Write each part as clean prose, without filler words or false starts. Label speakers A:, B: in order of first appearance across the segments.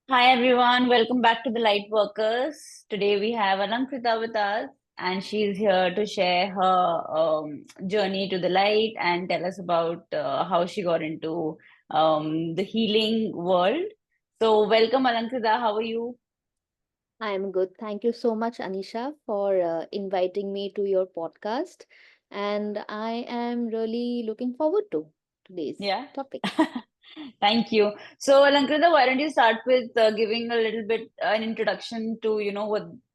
A: Hi everyone, welcome back to the Lightworkers. Today we have Alankrita with us, and she's here to share her journey to the light and tell us about how she got into the healing world. So, welcome Alankrita, how are you?
B: I'm good. Thank you so much, Anisha, for inviting me to your podcast. And I am really looking forward to today's
A: Yeah.
B: topic.
A: Thank you. So, Alankrita, why don't you start with giving a little bit an introduction to,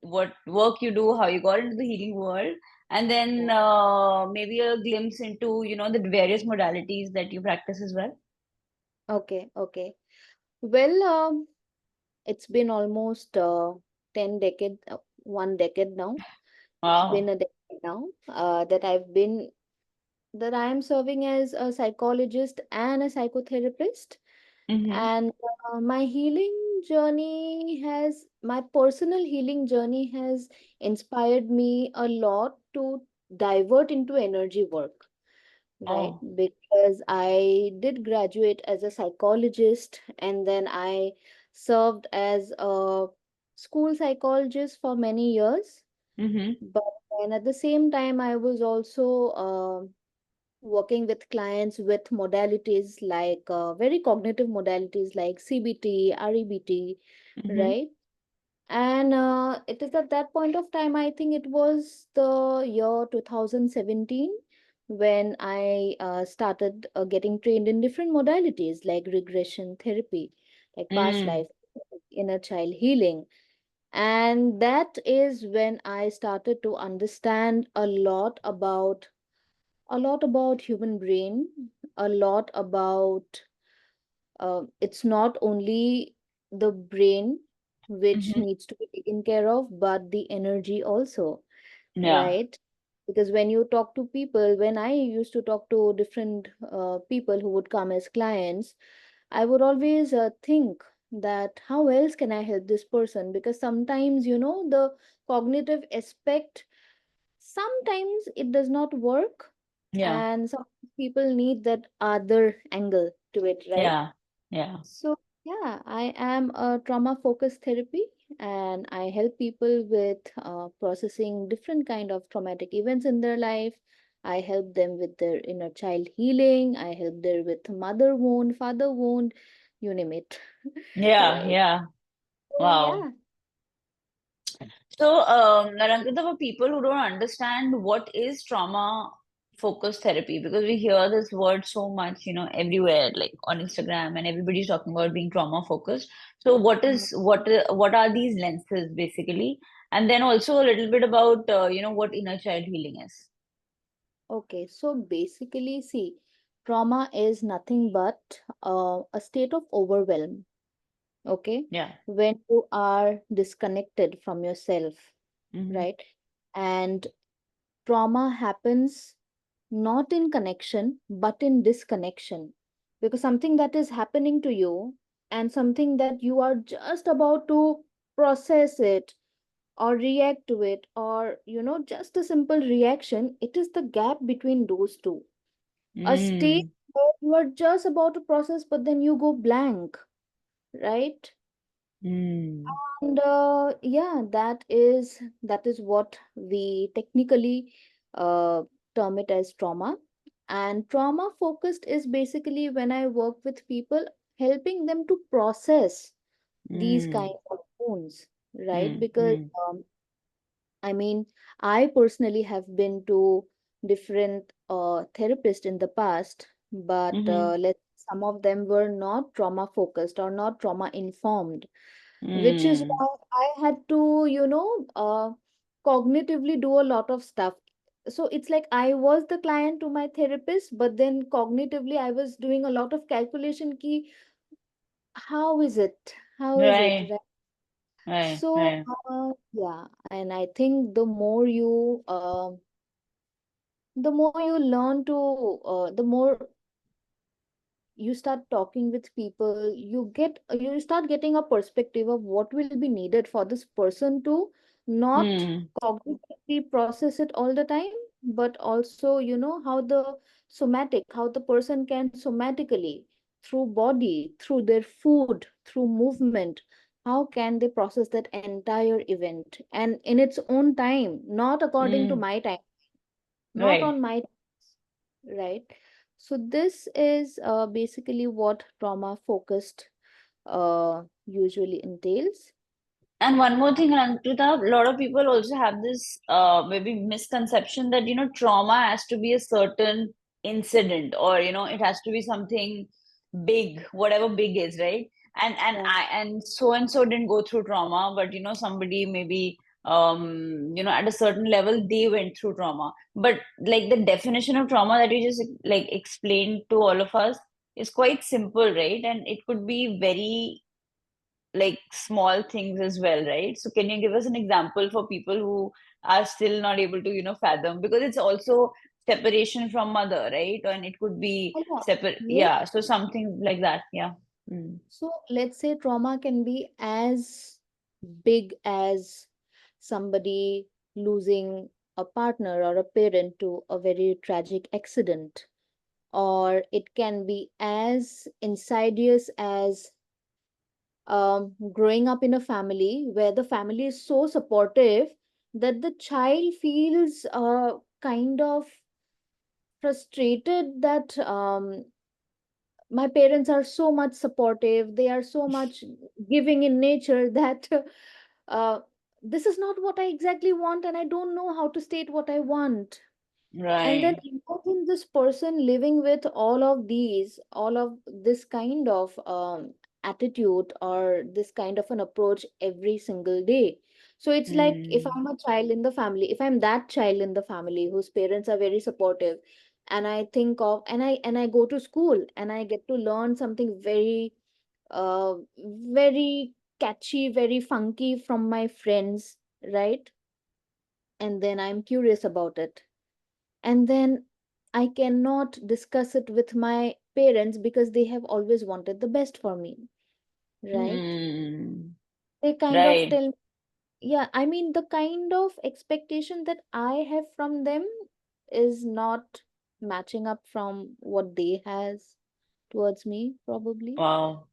A: what work you do, how you got into the healing world, and then
B: Yeah.
A: maybe a glimpse into, the various modalities that you practice as well.
B: Okay. Well, it's been almost 10 decade, 1 decade now. It's been
A: Wow.
B: a decade now that I am serving as a psychologist and a psychotherapist.
A: Mm-hmm.
B: And my personal healing journey has inspired me a lot to divert into energy work, right?
A: Oh.
B: Because I did graduate as a psychologist, and then I served as a school psychologist for many years.
A: Mm-hmm.
B: But then at the same time, I was also working with clients with modalities like very cognitive modalities like CBT, REBT,
A: Mm-hmm.
B: right? And it is at that point of time, I think it was the year 2017 when I started getting trained in different modalities like regression therapy, like past
A: Mm.
B: life, inner child healing. And that is when I started to understand a lot about human brain, a lot about it's not only the brain which
A: Mm-hmm.
B: needs to be taken care of, but the energy also,
A: Yeah.
B: right? Because when you talk to people, when I used to talk to different people who would come as clients, I would always think that how else can I help this person? Because sometimes, the cognitive aspect, sometimes it does not work,
A: Yeah.
B: and some people need that other angle to it, right?
A: Yeah. Yeah.
B: So yeah, I am a trauma focused therapy, and I help people with processing different kind of traumatic events in their life. I help them with their inner child healing. I help them with mother wound, father wound, you name it.
A: Yeah.
B: Right.
A: Yeah.
B: So
A: Wow.
B: yeah.
A: So, Narankita, for people who don't understand what is trauma focused therapy, because we hear this word so much, everywhere, like on Instagram, and everybody's talking about being trauma focused. So, what are these lenses basically? And then also a little bit about what inner child healing is.
B: Okay, so basically, see, trauma is nothing but a state of overwhelm. Okay,
A: Yeah.
B: when you are disconnected from yourself,
A: Mm-hmm.
B: right? And trauma happens not in connection, but in disconnection. Because something that is happening to you and something that you are just about to process it or react to it, or just a simple reaction, it is the gap between those two. A state
A: Mm.
B: where you are just about to process, but then you go blank, right?
A: Mm.
B: And yeah, that is what we technically uh, term it as trauma. And trauma focused is basically when I work with people, helping them to process these
A: Mm.
B: kinds of wounds, right?
A: Mm.
B: Because
A: Mm.
B: I mean, I personally have been to different therapists in the past, but
A: Mm-hmm.
B: some of them were not trauma focused or not trauma informed, which is
A: Mm.
B: why I had to, cognitively do a lot of stuff. So it's like I was the client to my therapist, but then cognitively I was doing a lot of calculation key. How is it? How is it?
A: Right.
B: Right?
A: Right.
B: So
A: Right.
B: yeah, and I think the more you learn to, the more you start talking with people, you start getting a perspective of what will be needed for this person to not
A: Mm.
B: cognitively process it all the time, but also how the person can somatically, through body, through their food, through movement, how can they process that entire event and in its own time, not according to
A: Mm,
B: my time, not
A: right.
B: on my, right? So this is basically what trauma focused usually entails.
A: And one more thing, Alankrita, a lot of people also have this maybe misconception that, trauma has to be a certain incident, or, it has to be something big, whatever big is, right?
B: Yeah.
A: And so didn't go through trauma, but, somebody maybe, at a certain level, they went through trauma. But like the definition of trauma that you just like explained to all of us is quite simple, right? And it could be very like small things as well, right? So can you give us an example for people who are still not able to, fathom? Because it's also separation from mother, right? And it could be
B: Oh,
A: separate,
B: yeah.
A: yeah. So something like that, yeah. Mm.
B: So let's say trauma can be as big as somebody losing a partner or a parent to a very tragic accident, or it can be as insidious as growing up in a family where the family is so supportive that the child feels kind of frustrated that my parents are so much supportive, they are so much giving in nature that uh, this is not what I exactly want and I don't know how to state what I want. And then
A: Right.
B: imagine this person living with all of this kind of attitude or this kind of an approach every single day. So it's like if
A: Mm.
B: I'm a child in the family, if I'm that child in the family whose parents are very supportive, and I think of and I go to school and I get to learn something very catchy, very funky from my friends, right? And then I'm curious about it, and then I cannot discuss it with my parents because they have always wanted the best for me, right?
A: Mm.
B: They kind of
A: Right.
B: tell, yeah, I mean, the kind of expectation that I have from them is not matching up from what they has towards me, probably.
A: Wow.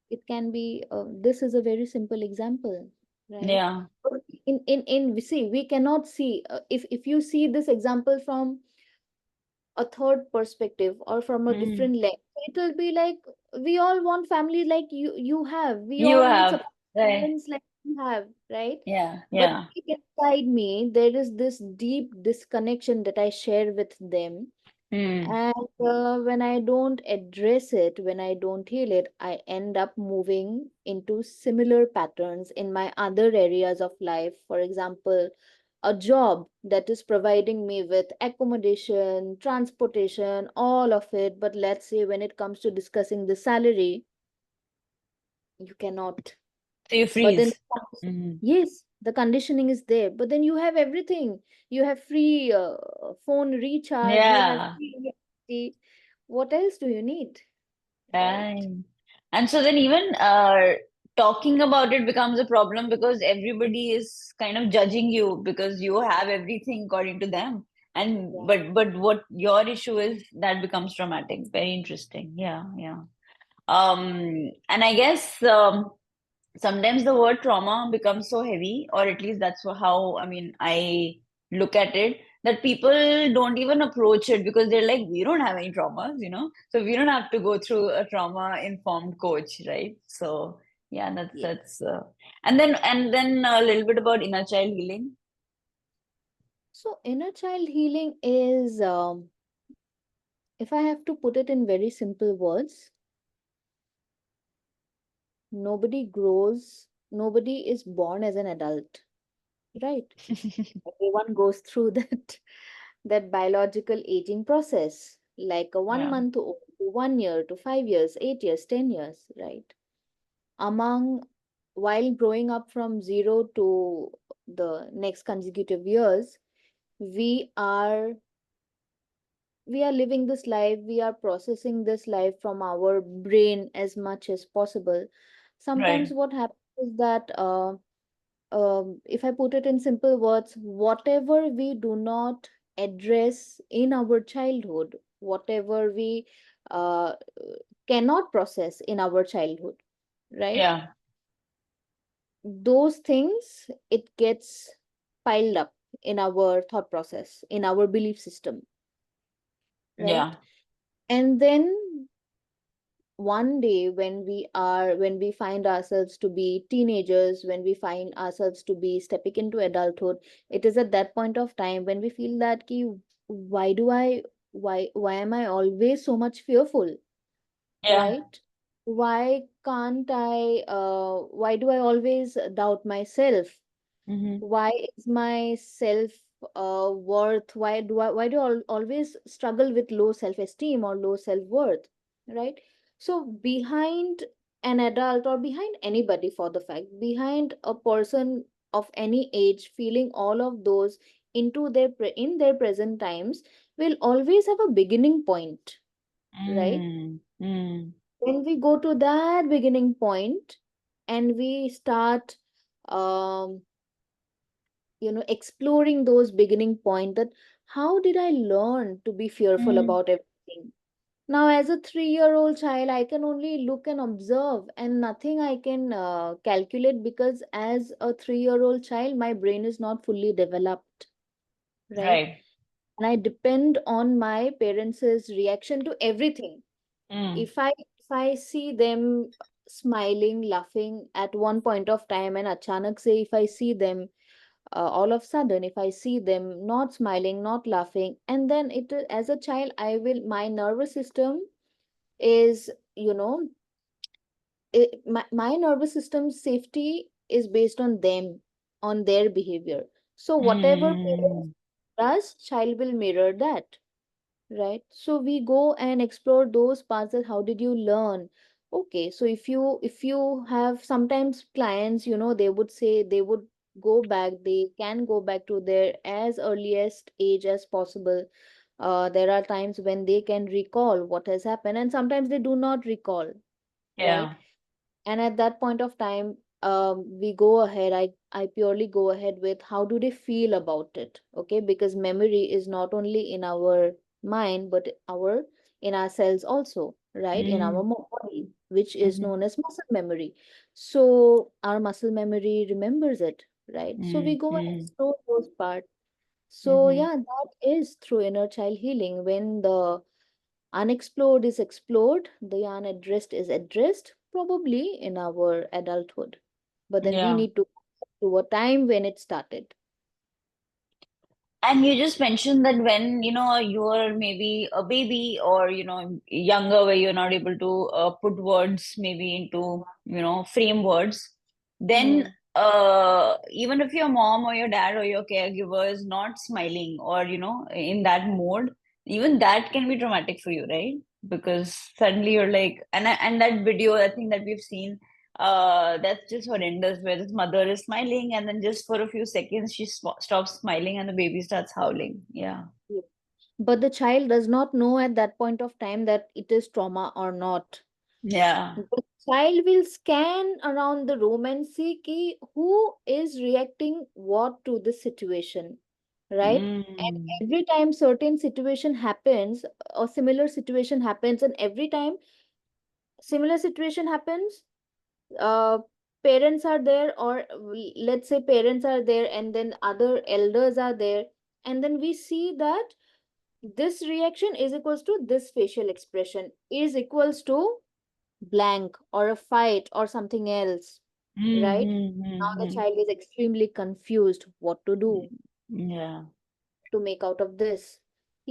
B: It can be, this is a very simple example, right?
A: Yeah.
B: But we see, we cannot see, if you see this example from a third perspective or from a
A: Mm.
B: different lens, it will be like we all want family like you have, we
A: You
B: all need
A: have.
B: support
A: Right.
B: parents like you have, right?
A: Yeah.
B: But
A: Yeah.
B: deep inside me there is this deep disconnection that I share with them.
A: Mm.
B: And when I don't address it, when I don't heal it, I end up moving into similar patterns in my other areas of life. For example, a job that is providing me with accommodation, transportation, all of it. But let's say when it comes to discussing the salary, you cannot.
A: So you
B: But then,
A: freeze. Mm.
B: yes, the conditioning is there. But then you have everything. You have free phone recharge, you have
A: Yeah.
B: free electricity. What else do you need? Right?
A: Right. And so then even talking about it becomes a problem because everybody is kind of judging you because you have everything according to them. And
B: Yeah.
A: but what your issue is, that becomes traumatic. Very interesting. Yeah, yeah. And I guess sometimes the word trauma becomes so heavy, or at least that's how, I mean, I look at it, that people don't even approach it because they're like, we don't have any traumas, so we don't have to go through a trauma informed coach, right? So yeah, that's
B: Yeah.
A: that's and then a little bit about inner child healing.
B: So inner child healing is, if I have to put it in very simple words, nobody is born as an adult, right? Everyone goes through that biological aging process, like a one
A: Yeah,
B: month old to 1 year to 5 years, 8 years, 10 years, right? Among While growing up from zero to the next consecutive years, we are we are living this life, we are processing this life from our brain as much as possible. Sometimes
A: right.
B: what happens is that if I put it in simple words, whatever we do not address in our childhood, whatever we uh, cannot process in our childhood, right?
A: Yeah,
B: those things, it gets piled up in our thought process, in our belief system, right?
A: Yeah.
B: And then one day when we find ourselves to be teenagers, when we find ourselves to be stepping into adulthood, it is at that point of time when we feel that ki, why do I why am I always so much fearful,
A: Yeah.
B: right? Why can't I why do I always doubt myself?
A: Mm-hmm.
B: Why is my self worth, why do I always struggle with low self esteem or low self worth, right? So behind an adult, or behind anybody for the fact, behind a person of any age feeling all of those into in their present times, will always have a beginning point, right?
A: Mm. Mm.
B: When we go to that beginning point and we start um exploring those beginning point, that how did I learn to be fearful
A: Mm.
B: about everything? Now, as a 3-year-old child, I can only look and observe, and nothing I can calculate, because as a 3-year-old child, my brain is not fully developed, right?
A: Right.
B: And I depend on my parents' reaction to everything.
A: Mm.
B: If I see them smiling, laughing at one point of time, and achanak say, if I see them all of sudden, if I see them not smiling, not laughing, and then as a child, my nervous system is, my nervous system's safety is based on them, on their behavior. So whatever parents
A: Mm.
B: does, child will mirror that, right? So we go and explore those parts, that how did you learn? Okay, so if you have sometimes clients, they would say, they can go back to their as earliest age as possible. There are times when they can recall what has happened, and sometimes they do not recall, right?
A: Yeah.
B: And at that point of time, we go ahead, I purely go ahead with how do they feel about it, okay? Because memory is not only in our mind, but in our cells also, right? In our
A: Mm.
B: body, which is
A: Mm-hmm.
B: known as muscle memory. So our muscle memory remembers it, right? So we
A: Mm.
B: go and
A: Mm.
B: explore those parts. So
A: Mm-hmm.
B: yeah, that is through inner child healing. When the unexplored is explored, the unaddressed is addressed, probably in our adulthood. But then we
A: Yeah.
B: need to a time when it started.
A: And you just mentioned that when, you're maybe a baby or, younger, where you're not able to put words maybe into, frame words, then
B: Mm-hmm.
A: even if your mom or your dad or your caregiver is not smiling or, in that mode, even that can be traumatic for you, right? Because suddenly you're like, and that video, I think that we've seen, that's just horrendous, where this mother is smiling and then just for a few seconds she stops smiling and the baby starts howling. Yeah.
B: Yeah. But the child does not know at that point of time that it is trauma or not.
A: Yeah.
B: The child will scan around the room and see who is reacting what to the situation, right? And
A: Mm.
B: every time certain situation happens, or similar situation happens, and every time similar situation happens, uh, parents are there, or let's say parents are there, and then other elders are there, and then we see that this reaction is equals to this facial expression is equals to blank, or a fight, or something else, right? Now the
A: Mm-hmm.
B: child is extremely confused what to do
A: Yeah.
B: to make out of this.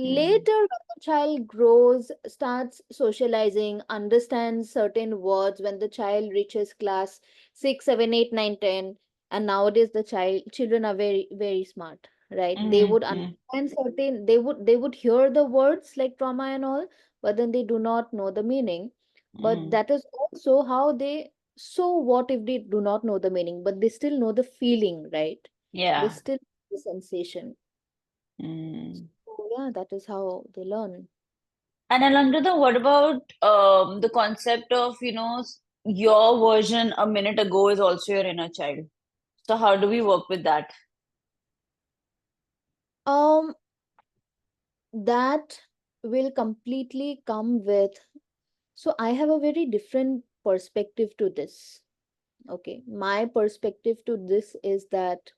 A: Mm.
B: Later, when the child grows, starts socializing, understands certain words, when the child reaches class 6, 7, 8, 9, 10, and nowadays the children are very, very smart, right? They would
A: Mm-hmm.
B: understand they would hear the words like trauma and all, but then they do not know the meaning. But
A: Mm.
B: that is also how so what if they do not know the meaning, but they still know the feeling, right? They
A: Yeah.
B: still know the sensation.
A: Mm.
B: So yeah, that is how they learn.
A: And Alankrita, what about the concept of, your version a minute ago is also your inner child? So how do we work with that?
B: Um, that will completely come with. So I have a very different perspective to this. Okay, my perspective to this is that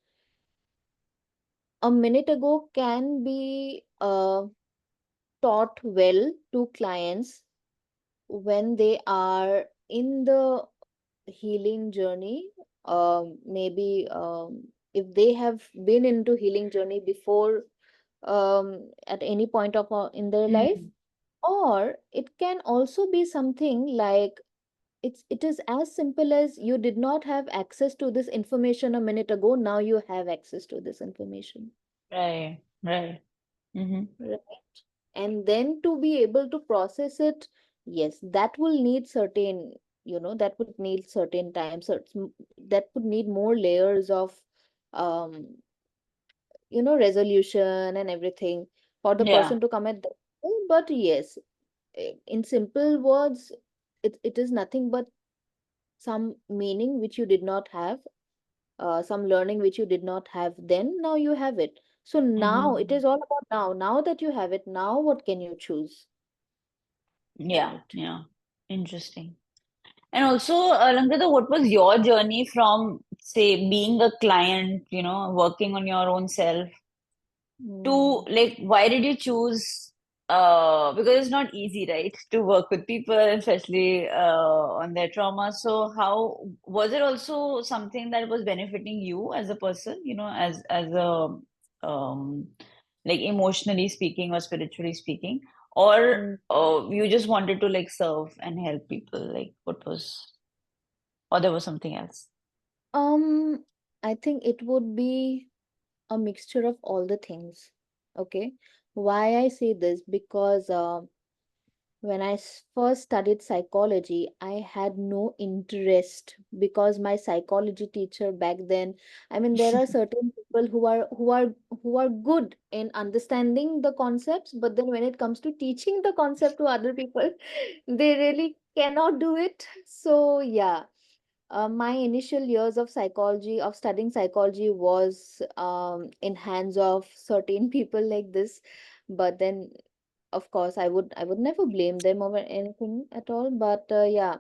B: a minute ago can be taught well to clients when they are in the healing journey. Maybe if they have been into healing journey before, at any point of in their life,
A: Mm,
B: or it can also be something like it is as simple as you did not have access to this information a minute ago, now you have access to this information.
A: right, right. Mm-hmm.
B: Right. And then to be able to process it, yes, that will need certain, that would need certain time, that would need more layers of, um, resolution and everything for the
A: Yeah.
B: person to come at that. But yes, in simple words, it is nothing but some meaning which you did not have, some learning which you did not have then, now you have it. So now it
A: Mm-hmm.
B: is all about now that you have it, now what can you choose?
A: Yeah,
B: Right.
A: yeah. Interesting. And also, Alankrita, what was your journey from, say, being a client, working on your own self, to
B: Hmm.
A: like, why did you choose, because it's not easy, right, to work with people, especially on their trauma. So how was it also something that was benefiting you as a person, as a um like emotionally speaking or spiritually speaking, or
B: Mm.
A: you just wanted to like serve and help people? Like what was, or there was something else?
B: Um, I think it would be a mixture of all the things. Okay. Why I say this? Because when I first studied psychology, I had no interest because my psychology teacher back then, I mean, there are certain people who are good in understanding the concepts, but then when it comes to teaching the concept to other people, they really cannot do it. So yeah, my initial years of psychology, of studying psychology, was in hands of certain people like this. But then, of course, I would never blame them over anything at all. But yeah,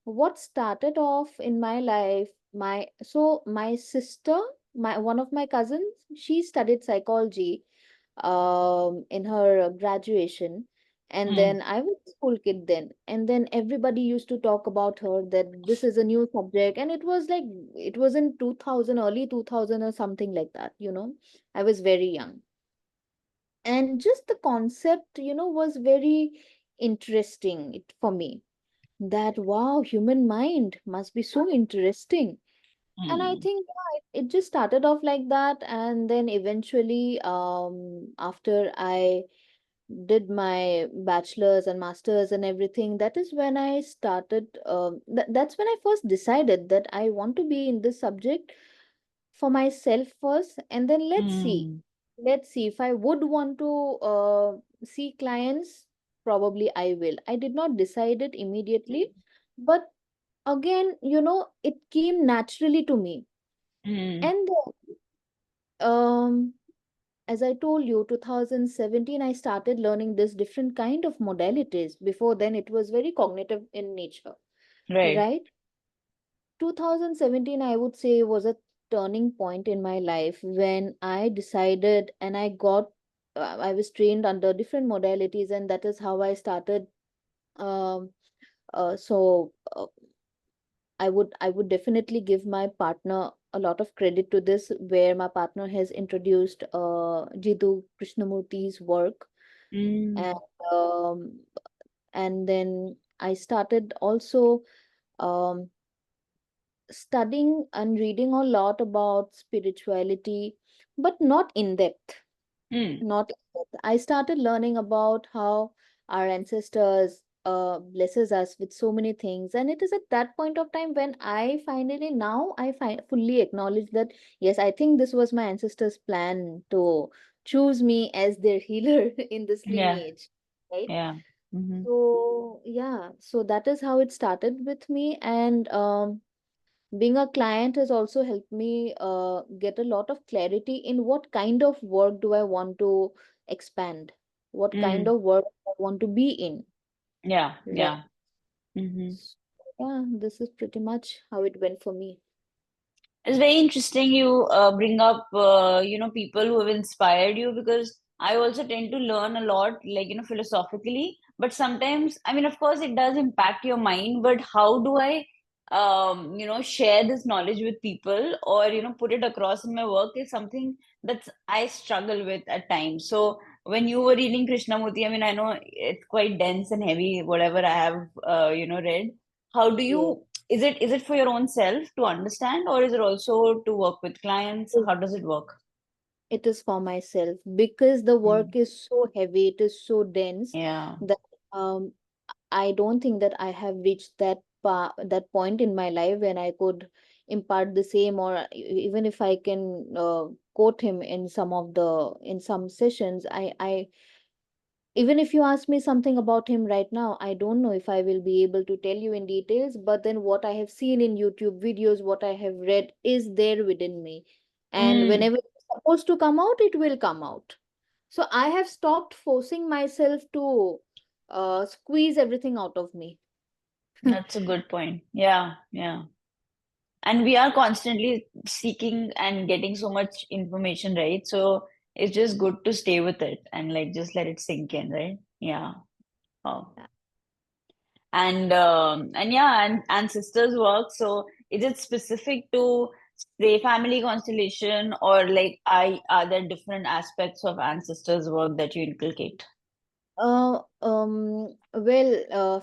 B: what started off in my life, my sister, my one of my cousins, she studied psychology in her graduation. And
A: Mm,
B: then I was a school kid then. And then everybody used to talk about her that this is a new subject. And it was like, it was in 2000, early 2000 or something like that. I was very young. And just the concept, was very interesting for me. That, wow, human mind must be so interesting. And I
A: mm,
B: think, yeah, it just started off like that. And then eventually, after I did my bachelor's and master's and everything, that is when I started, that's when I first decided that I want to be in this subject for myself first. And then
A: mm,
B: let's see if I would want to see clients, probably I will. I did not decide it immediately, but again, it came naturally to me.
A: mm,
B: And um as I told you, 2017, I started learning this different kind of modalities. Before then, it was very cognitive in nature,
A: right.
B: right? 2017, I would say, was a turning point in my life when I decided and I was trained under different modalities, and that is how I started. Um, I would definitely give my partner a lot of credit to this, where my partner has introduced Jiddu Krishnamurti's work, and
A: Mm,
B: um, and then I started also um, studying and reading a lot about spirituality, but not in depth.
A: mm,
B: Not in depth. I started learning about how our ancestors blesses us with so many things, and it is at that point of time when I finally, now I fully acknowledge that yes, I think this was my ancestors' plan to choose me as their healer in this
A: yeah,
B: lineage, right?
A: yeah. Mm-hmm.
B: So yeah, so that is how it started with me. And being a client has also helped me get a lot of clarity in what kind of work do I want to expand, what kind
A: Mm,
B: of work I want to be in,
A: yeah,
B: right?
A: yeah. Mm-hmm.
B: Yeah, this is pretty much how it went for me.
A: It's very interesting you bring up, people who have inspired you, because I also tend to learn a lot, like, philosophically. But sometimes, I mean, of course, it does impact your mind, but how do I, share this knowledge with people, or, put it across in my work is something that's I struggle with at times. So when you were reading Krishnamurti, I mean, I know it's quite dense and heavy, whatever I have, read. How do
B: Yeah.
A: you, is it for your own self to understand, or is it also to work with clients? How does it work?
B: It is for myself because the
A: Mm.
B: work is so heavy, it is so dense
A: Yeah.
B: that um I don't think that I have reached that point in my life when I could impart the same, or even if I can quote him in some sessions. I Even if you ask me something about him right now, I don't know if I will be able to tell you in details, but then what I have seen in YouTube videos, what I have read is there within me. And
A: Mm.
B: whenever it's supposed to come out, it will come out. So I have stopped forcing myself to squeeze everything out of me.
A: That's a good point. Yeah, yeah. And we are constantly seeking and getting so much information, right? So it's just good to stay with it and like just let it sink in, right? Yeah. Oh. And yeah, and sisters work. So is it specific to say family constellation, or like I are there different aspects of ancestors work that you inculcate?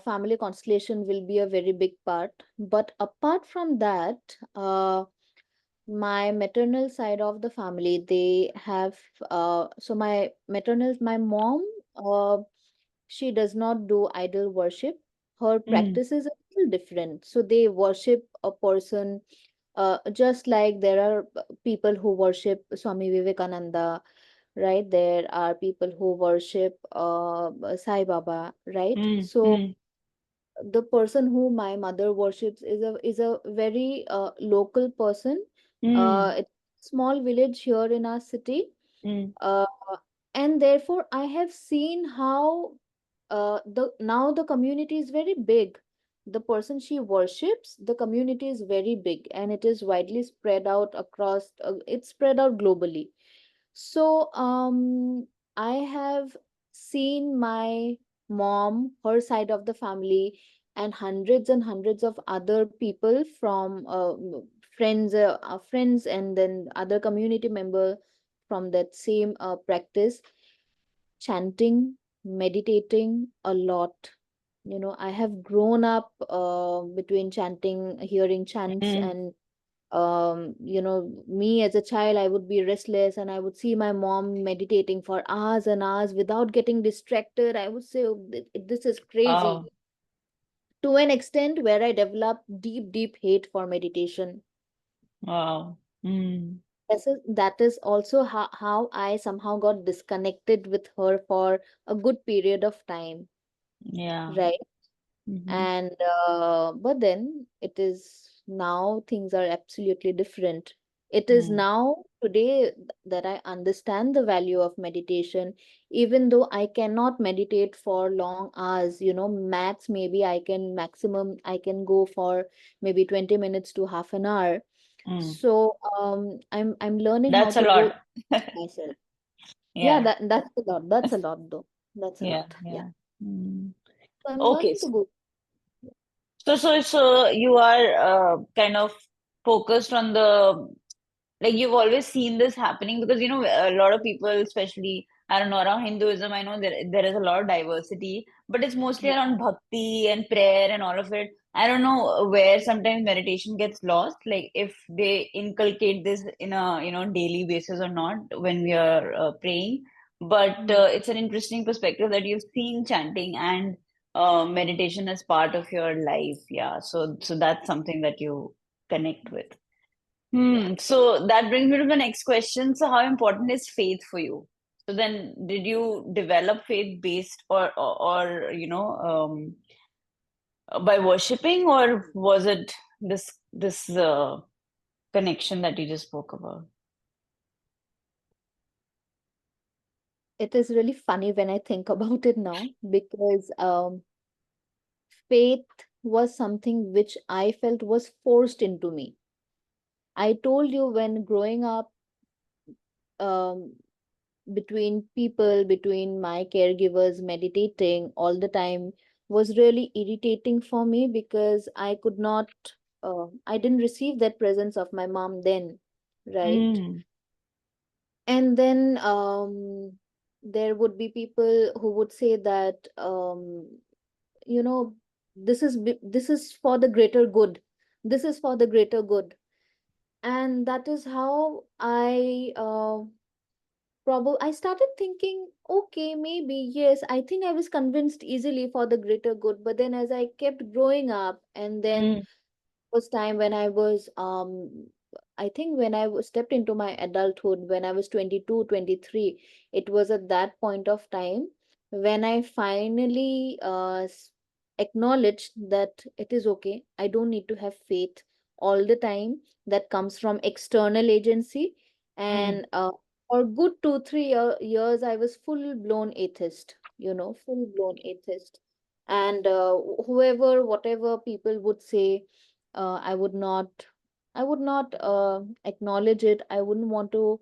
B: Family constellation will be a very big part. But apart from that, my maternal side of the family, they have, so my mom, uh, she does not do idol worship. Her
A: Mm,
B: practice is a little different. So they worship a person, just like there are people who worship Swami Vivekananda, right? There are people who worship Sai Baba, right?
A: mm,
B: So
A: mm,
B: the person who my mother worships is a very local person.
A: mm,
B: It's a small village here in our city,
A: mm,
B: uh, and therefore I have seen how the community is very big. The person she worships, the community is very big, and it is widely spread out across. It's spread out globally. So, I have seen my mom, her side of the family, and hundreds of other people from friends, and then other community member from that same practice, chanting, meditating a lot. I have grown up between chanting, hearing chants,
A: mm.
B: and me as a child, I would be restless and I would see my mom meditating for hours and hours without getting distracted. I would say, "Oh, this is crazy,"
A: Oh,
B: to an extent where I developed deep hate for meditation.
A: wow. Mm,
B: That is also how I somehow got disconnected with her for a good period of time,
A: yeah.
B: right?
A: Mm-hmm.
B: And but then it is now things are absolutely different. It is
A: Mm,
B: now today that I understand the value of meditation, even though I cannot meditate for long hours. Max, maybe I can go for maybe 20 minutes to half an hour.
A: mm.
B: So I'm learning how
A: That's a
B: to go
A: lot.
B: myself. Yeah,
A: Yeah,
B: that's a lot though. That's a
A: yeah,
B: lot. Yeah.
A: yeah. Mm.
B: So I'm
A: Okay.
B: learning to go.
A: So you are kind of focused on the, like you've always seen this happening, because a lot of people, especially I don't know, around Hinduism, I know there is a lot of diversity, but it's mostly
B: Yeah.
A: around bhakti and prayer and all of it. I don't know where sometimes meditation gets lost, like if they inculcate this in a daily basis or not when we are praying. But
B: Mm.
A: it's an interesting perspective that you've seen chanting and meditation as part of your life. Yeah, so that's something that you connect with.
B: Yeah.
A: So that brings me to the next question. So how important is faith for you? So then did you develop faith based, or by worshiping, or was it this connection that you just spoke about?
B: It is really funny when I think about it now, because faith. was something which I felt was forced into me. I told you, when growing up, um, between people, between my caregivers, meditating all the time was really irritating for me, because I didn't receive that presence of my mom then, right?
A: Mm.
B: And then there would be people who would say that, you know, this is for the greater good. This is for the greater good. And that is how I started thinking, okay, maybe, yes, I think I was convinced easily for the greater good. But then as I kept growing up, and then
A: Mm.
B: was time when I was I think when stepped into my adulthood, when I was 22, 23, it was at that point of time when I finally acknowledged that it is okay. I don't need to have faith all the time that comes from external agency.
A: Mm.
B: And for good 2 3 years I was full blown atheist, full blown atheist. And whoever, whatever people would say, I would not, acknowledge it. I wouldn't want to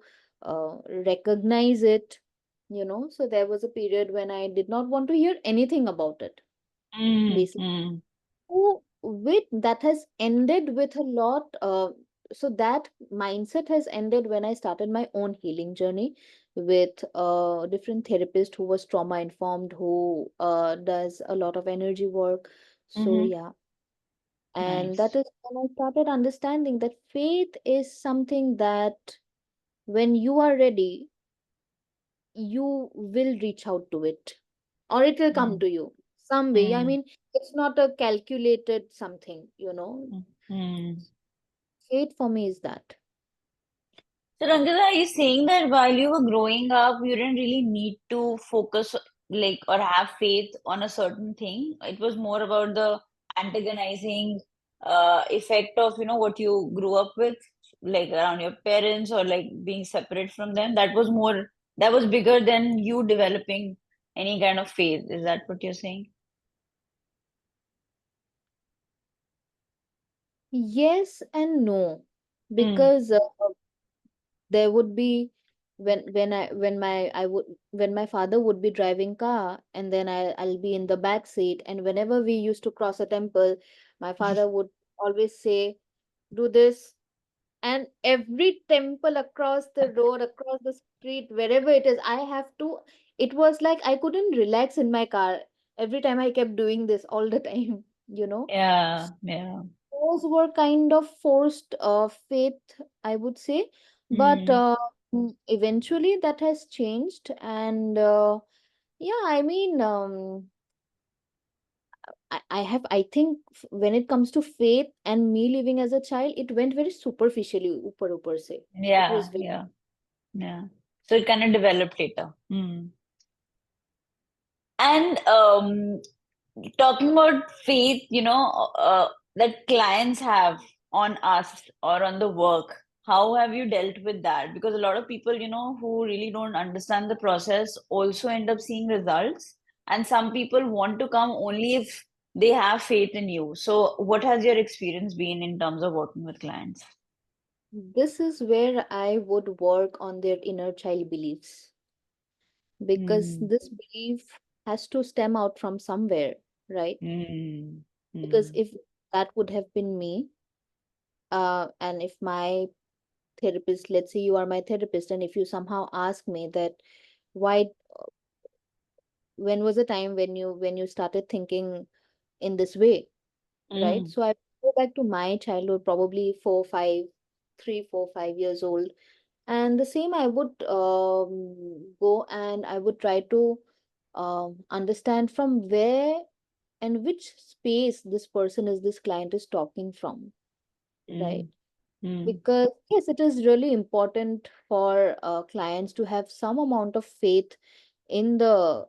B: recognize it. So there was a period when I did not want to hear anything about it,
A: Mm.
B: basically.
A: Mm.
B: So with that has ended with a lot. So that mindset has ended when I started my own healing journey with a different therapist who was trauma informed, who does a lot of energy work. So
A: Mm-hmm.
B: yeah. And that
A: Nice.
B: is when I started understanding that faith is something that when you are ready, you will reach out to it, or it will come
A: Mm.
B: to you some way. I
A: Mm.
B: mean, it's not a calculated something.
A: Mm. Mm.
B: Faith for me is that.
A: So, Rangita, are you saying that while you were growing up, you didn't really need to focus like or have faith on a certain thing? It was more about the antagonizing effect of, what you grew up with, like around your parents or like being separate from them. That was bigger than you developing any kind of faith. Is that what you're saying?
B: Yes and no,
A: Mm.
B: because there would be, when my father would be driving car, and then I'll be in the back seat, and whenever we used to cross a temple, my father would always say, do this. And every temple across the road, across the street, wherever it is, I have to, it was like I couldn't relax in my car every time I kept doing this all the time.
A: Yeah, yeah.
B: Those were kind of forced faith, I would say. But
A: Mm.
B: eventually that has changed. And yeah, I mean, I think when it comes to faith and me living as a child, it went very superficially, upper say. It was
A: Yeah,
B: very.
A: yeah, yeah. So it kind of developed later. Mm. And talking about faith, that clients have on us or on the work, how have you dealt with that? Because a lot of people, who really don't understand the process also end up seeing results. And some people want to come only if they have faith in you. So, what has your experience been in terms of working with clients?
B: This is where I would work on their inner child beliefs, because
A: Mm,
B: this belief has to stem out from somewhere, right?
A: mm,
B: Because
A: mm,
B: if that would have been me, and if my therapist, let's say you are my therapist, and if you somehow ask me that, why, when was the time when you started thinking in this way, right?
A: mm,
B: So I go back to my childhood, probably 3 4 5 years old. And the same, I would go and I would try to understand from where and which space this client is talking from, right?
A: mm, mm.
B: Because yes, it is really important for clients to have some amount of faith in the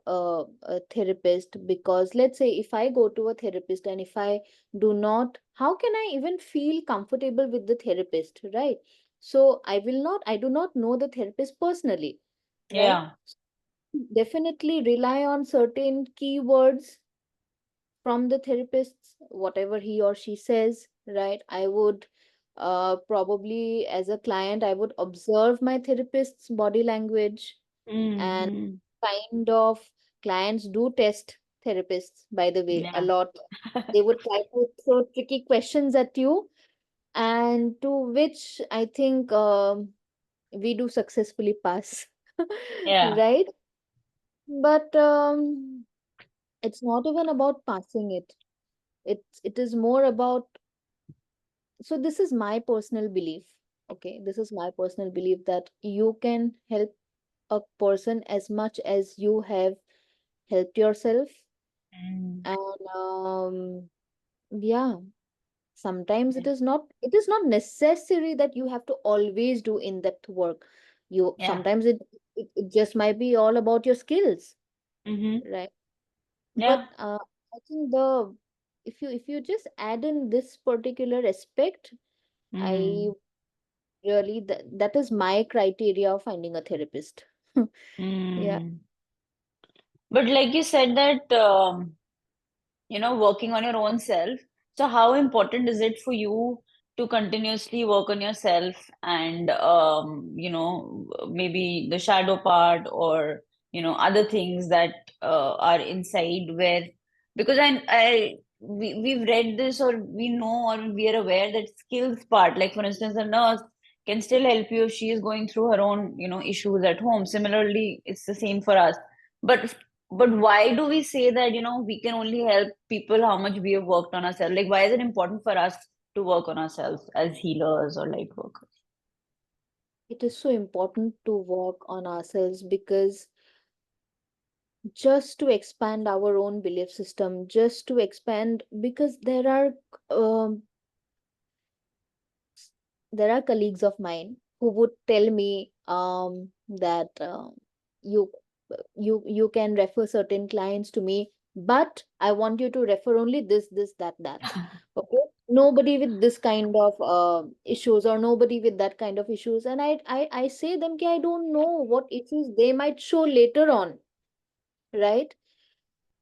B: therapist. Because let's say if I go to a therapist and if I do not, how can I even feel comfortable with the therapist, right? So I do not know the therapist personally, right?
A: Yeah.
B: Definitely rely on certain keywords from the therapist, whatever he or she says, right? I would probably, as a client, I would observe my therapist's body language, and
A: Mm-hmm.
B: kind of clients do test therapists, by the way, a
A: Yeah.
B: lot. They would try to throw tricky questions at you, and to which I think we do successfully pass,
A: Yeah.
B: right? But it's not even about passing it. It is more about, so this is my personal belief. Okay, this is my personal belief that you can help a person as much as you have helped yourself.
A: Mm.
B: And yeah, sometimes it is not necessary that you have to always do in-depth work. You
A: Yeah.
B: sometimes it just might be all about your skills,
A: Mm-hmm.
B: right?
A: Yeah.
B: But I think the if you just add in this particular aspect, I
A: Mm.
B: really, that is my criteria of finding a therapist. Yeah.
A: Mm. But like you said that working on your own self. So how important is it for you to continuously work on yourself and maybe the shadow part or other things that are inside where because we've read this or we know or we are aware that skills part, like for instance, a nurse can still help you if she is going through her own, issues at home. Similarly, it's the same for us. But why do we say that, we can only help people how much we have worked on ourselves? Like, why is it important for us to work on ourselves as healers or light workers?
B: It is so important to work on ourselves because just to expand our own belief system, just to expand, because um, there are colleagues of mine who would tell me that you you can refer certain clients to me, but I want you to refer only this that. Okay, nobody with this kind of issues, or nobody with that kind of issues. And I say them ki I don't know what issues they might show later on, right?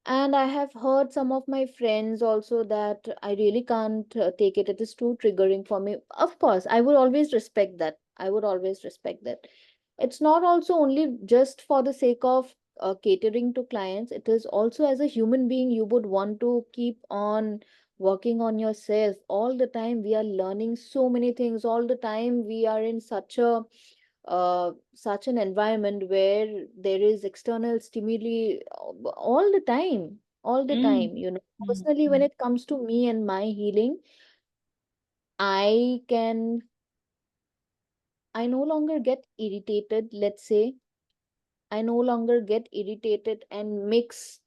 B: And I have heard some of my friends also that I really can't take it. It is too triggering for me. Of course, I would always respect that. I would always respect that. It's not also only just for the sake of catering to clients. It is also, as a human being, you would want to keep on working on yourself all the time. We are learning so many things all the time. We are in such an environment where there is external stimuli all the
A: Mm,
B: time, you know.
A: mm,
B: Personally, when
A: mm,
B: it comes to me and my healing, i can I no longer get irritated, let's say. I no longer get irritated and mix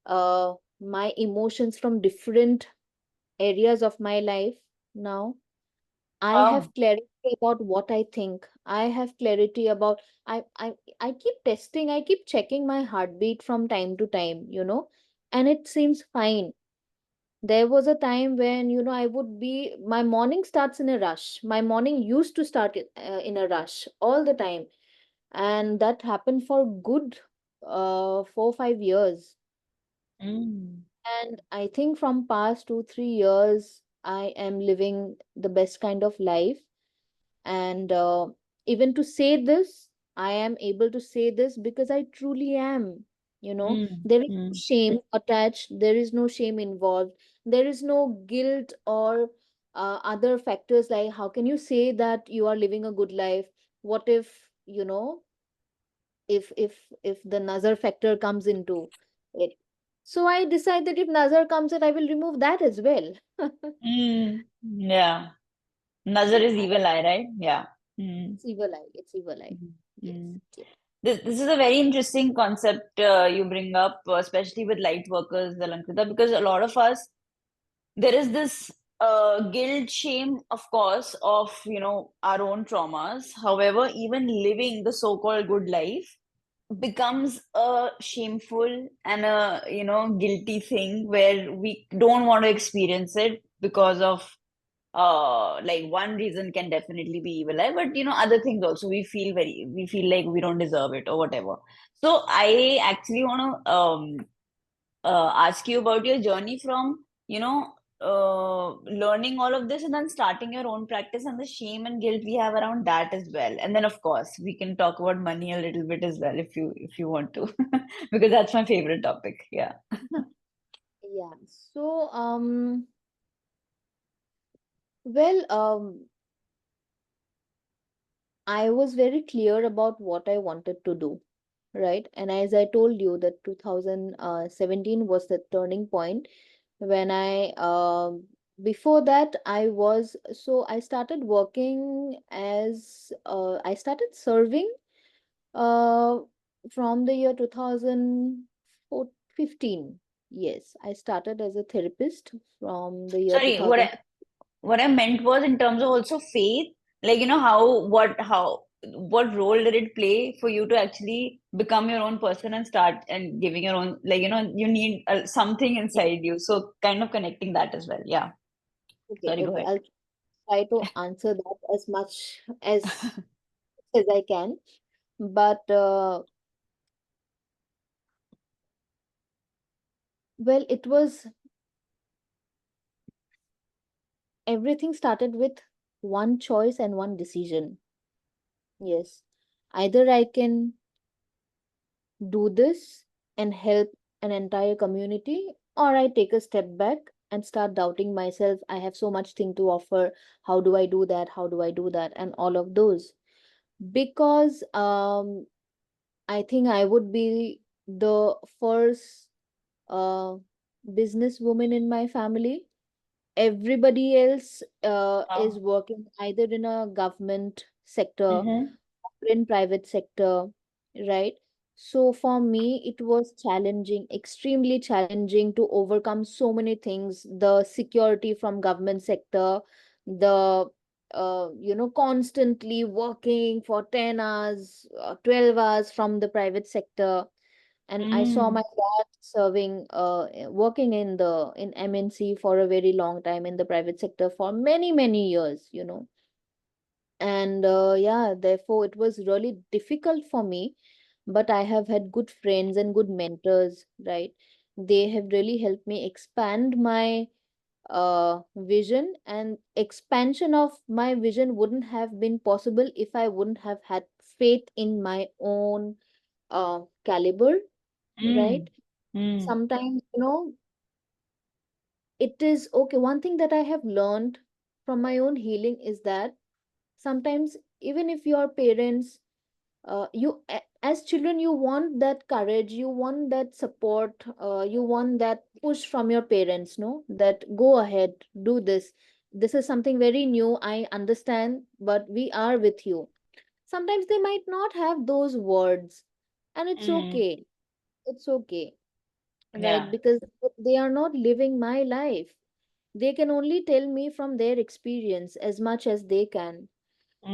B: my emotions from different areas of my life now. I
A: wow.
B: have clarity about what I think. I have clarity about I keep testing, I keep checking my heartbeat from time to time, you know, and it seems fine. There was a time when, you know, I would be my morning starts in a rush. My morning used to start in a rush all the time, and that happened for good 4 5 years.
A: Mm,
B: And I think from past 2 3 years, I am living the best kind of life. And even to say this, I am able to say this because I truly am. You know,
A: mm,
B: there is no
A: mm,
B: shame attached, there is no shame involved, there is no guilt or other factors like how can you say that you are living a good life? What if, you know, if the nazar factor comes into it? So I decide that if nazar comes in, I will remove that as well.
A: mm. Yeah. Nazar is
B: I-
A: evil eye, right? Yeah. Mm,
B: it's evil eye, it's evil eye.
A: mm,
B: Yes,
A: mm.
B: yes.
A: This is a very interesting concept you bring up, especially with light workers, Alankrita, because a lot of us, there is this guilt, shame, of course, of our own traumas. However, even living the so-called good life becomes a shameful and a guilty thing where we don't want to experience it because of like one reason can definitely be evil eye, but other things also we feel like we don't deserve it or whatever. So I actually want to ask you about your journey from, learning all of this and then starting your own practice and the shame and guilt we have around that as well. And then of course we can talk about money a little bit as well if you want to, because that's my favorite topic. Yeah.
B: Yeah. So, well, I was very clear about what I wanted to do, right? And as I told you, that 2017 was the turning point when before that, I started working I started serving uh, from the year 2015. Yes, I started as a therapist from the year
A: Sorry,
B: 2000.
A: what I meant was in terms of also faith, like, what role did it play for you to actually become your own person and start and giving your own, like, you need something inside you. So kind of connecting that as well. Yeah.
B: Okay,
A: Sorry, go
B: okay.
A: ahead.
B: I'll try to answer that as much as I can. But well, it was everything started with one choice and one decision. Yes. Either I can do this and help an entire community, or I take a step back and start doubting myself. I have so much thing to offer. How do I do that? How do I do that? And all of those. Because I think I would be the first uh, businesswoman in my family. Everybody else is
A: Oh.
B: working either in a government sector
A: Mm-hmm.
B: in private sector, right? So for me, it was challenging, extremely challenging to overcome so many things. The security from government sector, the constantly working for 10 hours, 12 hours from the private sector. And I saw my
A: Mm.
B: dad serving, working in MNC for a very long time in the private sector for many, many years. And yeah, therefore it was really difficult for me, but I have had good friends and good mentors, right? They have really helped me expand my vision, and expansion of my vision wouldn't have been possible if I wouldn't have had faith in my own caliber,
A: Mm.
B: right?
A: Mm.
B: Sometimes, it is okay. One thing that I have learned from my own healing is that sometimes, even if your parents, as children, you want that courage, you want that support, you want that push from your parents, no, that go ahead, do this. This is something very new, I understand, but we are with you. Sometimes they might not have those words, and it's
A: Mm.
B: okay. It's okay, right?
A: Yeah.
B: Because they are not living my life. They can only tell me from their experience as much as they can.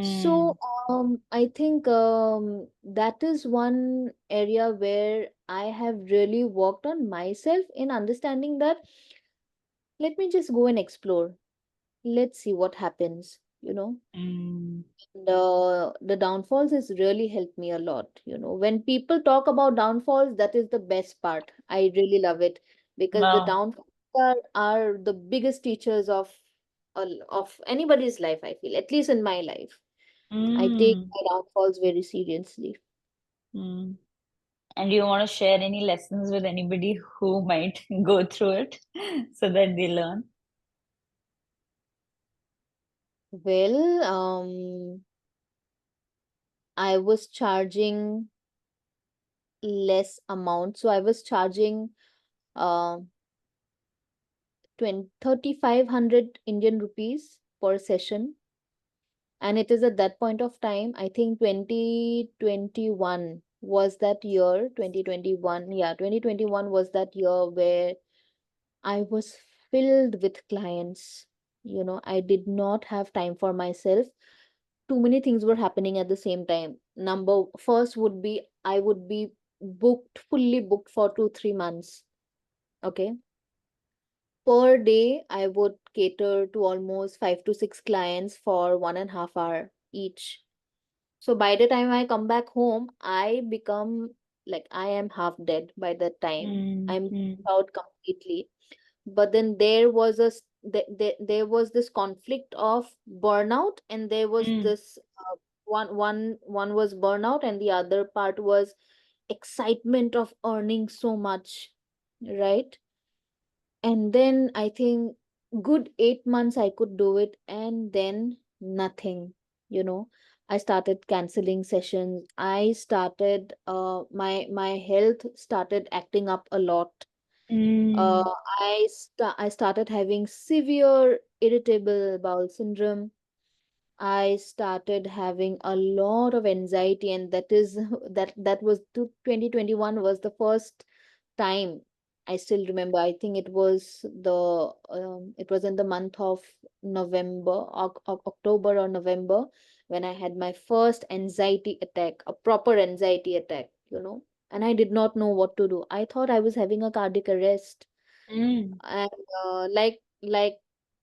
B: So,
A: Mm.
B: I think that is one area where I have really worked on myself in understanding that let me just go and explore. Let's see what happens.
A: Mm.
B: The downfalls has really helped me a lot. When people talk about downfalls, that is the best part. I really love it because the
A: Wow.
B: downfalls are the biggest teachers of anybody's life, I feel, at least in my life. I take
A: Mm.
B: my downfalls very seriously.
A: Mm. And do you want to share any lessons with anybody who might go through it so that they learn?
B: Well, I was charging less amount. So I was charging uh 3,500 Indian rupees per session. And it is at that point of time, I think 2021 was that year, 2021. Yeah, 2021 was that year where I was filled with clients. I did not have time for myself. Too many things were happening at the same time. Number first would be I would be fully booked for 2 3 months. Okay. Per day, I would cater to almost 5 to 6 clients for 1.5 hour each. So by the time I come back home, I become like I am half dead by that time.
A: Mm,
B: I'm
A: mm,
B: out completely. But then there was there was this conflict of burnout, and there was
A: mm,
B: this one was burnout, and the other part was excitement of earning so much, right? And then I think good 8 months I could do it, and then nothing, you know. I started canceling sessions. I started my health started acting up a lot.
A: mm,
B: uh, I started having severe irritable bowel syndrome. I started having a lot of anxiety, and that is that was 2021 was the first time. I still remember. I think it was in the month of November, October or November, when I had my first anxiety attack, a proper anxiety attack, and I did not know what to do. I thought I was having a cardiac arrest.
A: mm,
B: And like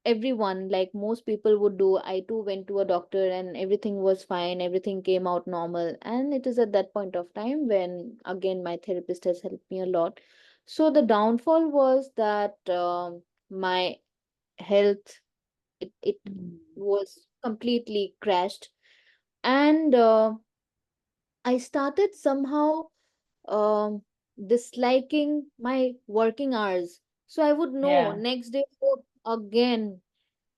B: everyone, like most people would do, I too went to a doctor, and everything was fine, everything came out normal. And it is at that point of time when again my therapist has helped me a lot. So the downfall was that my health, it
A: mm.
B: was completely crashed. And I started somehow um, disliking my working hours. So I would know
A: Yeah,
B: next day work again.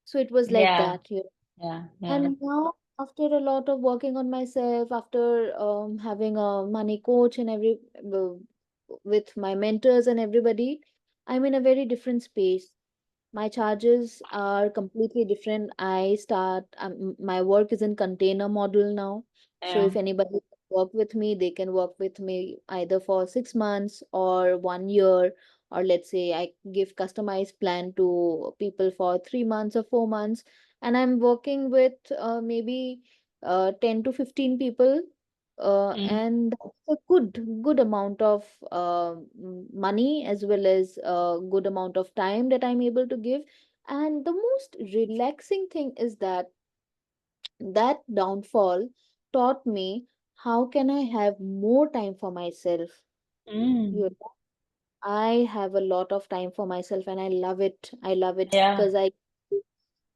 B: So it was like
A: yeah,
B: that,
A: yeah, yeah.
B: And now, after a lot of working on myself, after having a money coach and with my mentors and everybody, I'm in a very different space. My charges are completely different. My work is in container model now. So
A: Yeah.
B: if anybody can work with me, they can work with me either for 6 months or 1 year, or let's say I give customized plan to people for 3 months or 4 months. And I'm working with maybe 10 to 15 people.
A: Mm,
B: And that's a good amount of money, as well as a good amount of time that I'm able to give. And the most relaxing thing is that downfall taught me how can I have more time for myself. You
A: mm.
B: know, I have a lot of time for myself, and I love it. I love it
A: Yeah,
B: because I